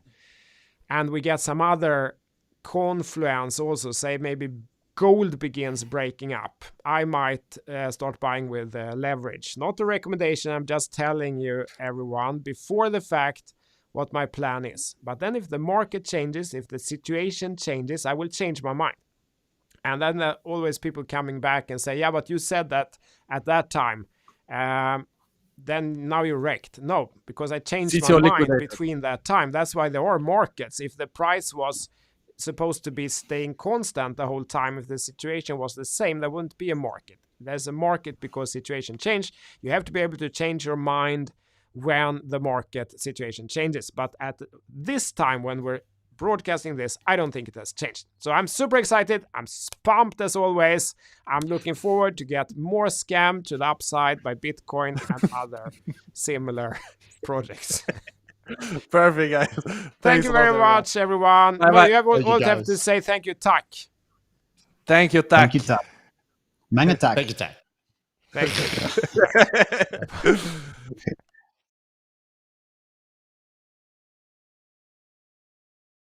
and we get some other confluence also, say maybe gold begins breaking up, I might start buying with leverage. Not a recommendation, I'm just telling you, everyone, before the fact, what my plan is. But then if the market changes, if the situation changes, I will change my mind. And then always people coming back and say, yeah, but you said that at that time. Then now you're wrecked. No, because I changed my mind between that time. That's why there are markets. If the price was supposed to be staying constant the whole time, if the situation was the same, there wouldn't be a market. There's a market because situation changed. You have to be able to change your mind when the market situation changes. But at this time, when we're broadcasting this, I don't think it has changed. So I'm super excited. I'm pumped as always. I'm looking forward to get more scam to the upside by Bitcoin and other similar projects. Perfect, guys. Thank you very much, everyone. Bye-bye. You have to say thank you, Tak. Thank you, Tak. Thank you, Tak. Mange tak. Thank you, Tak. Thank you.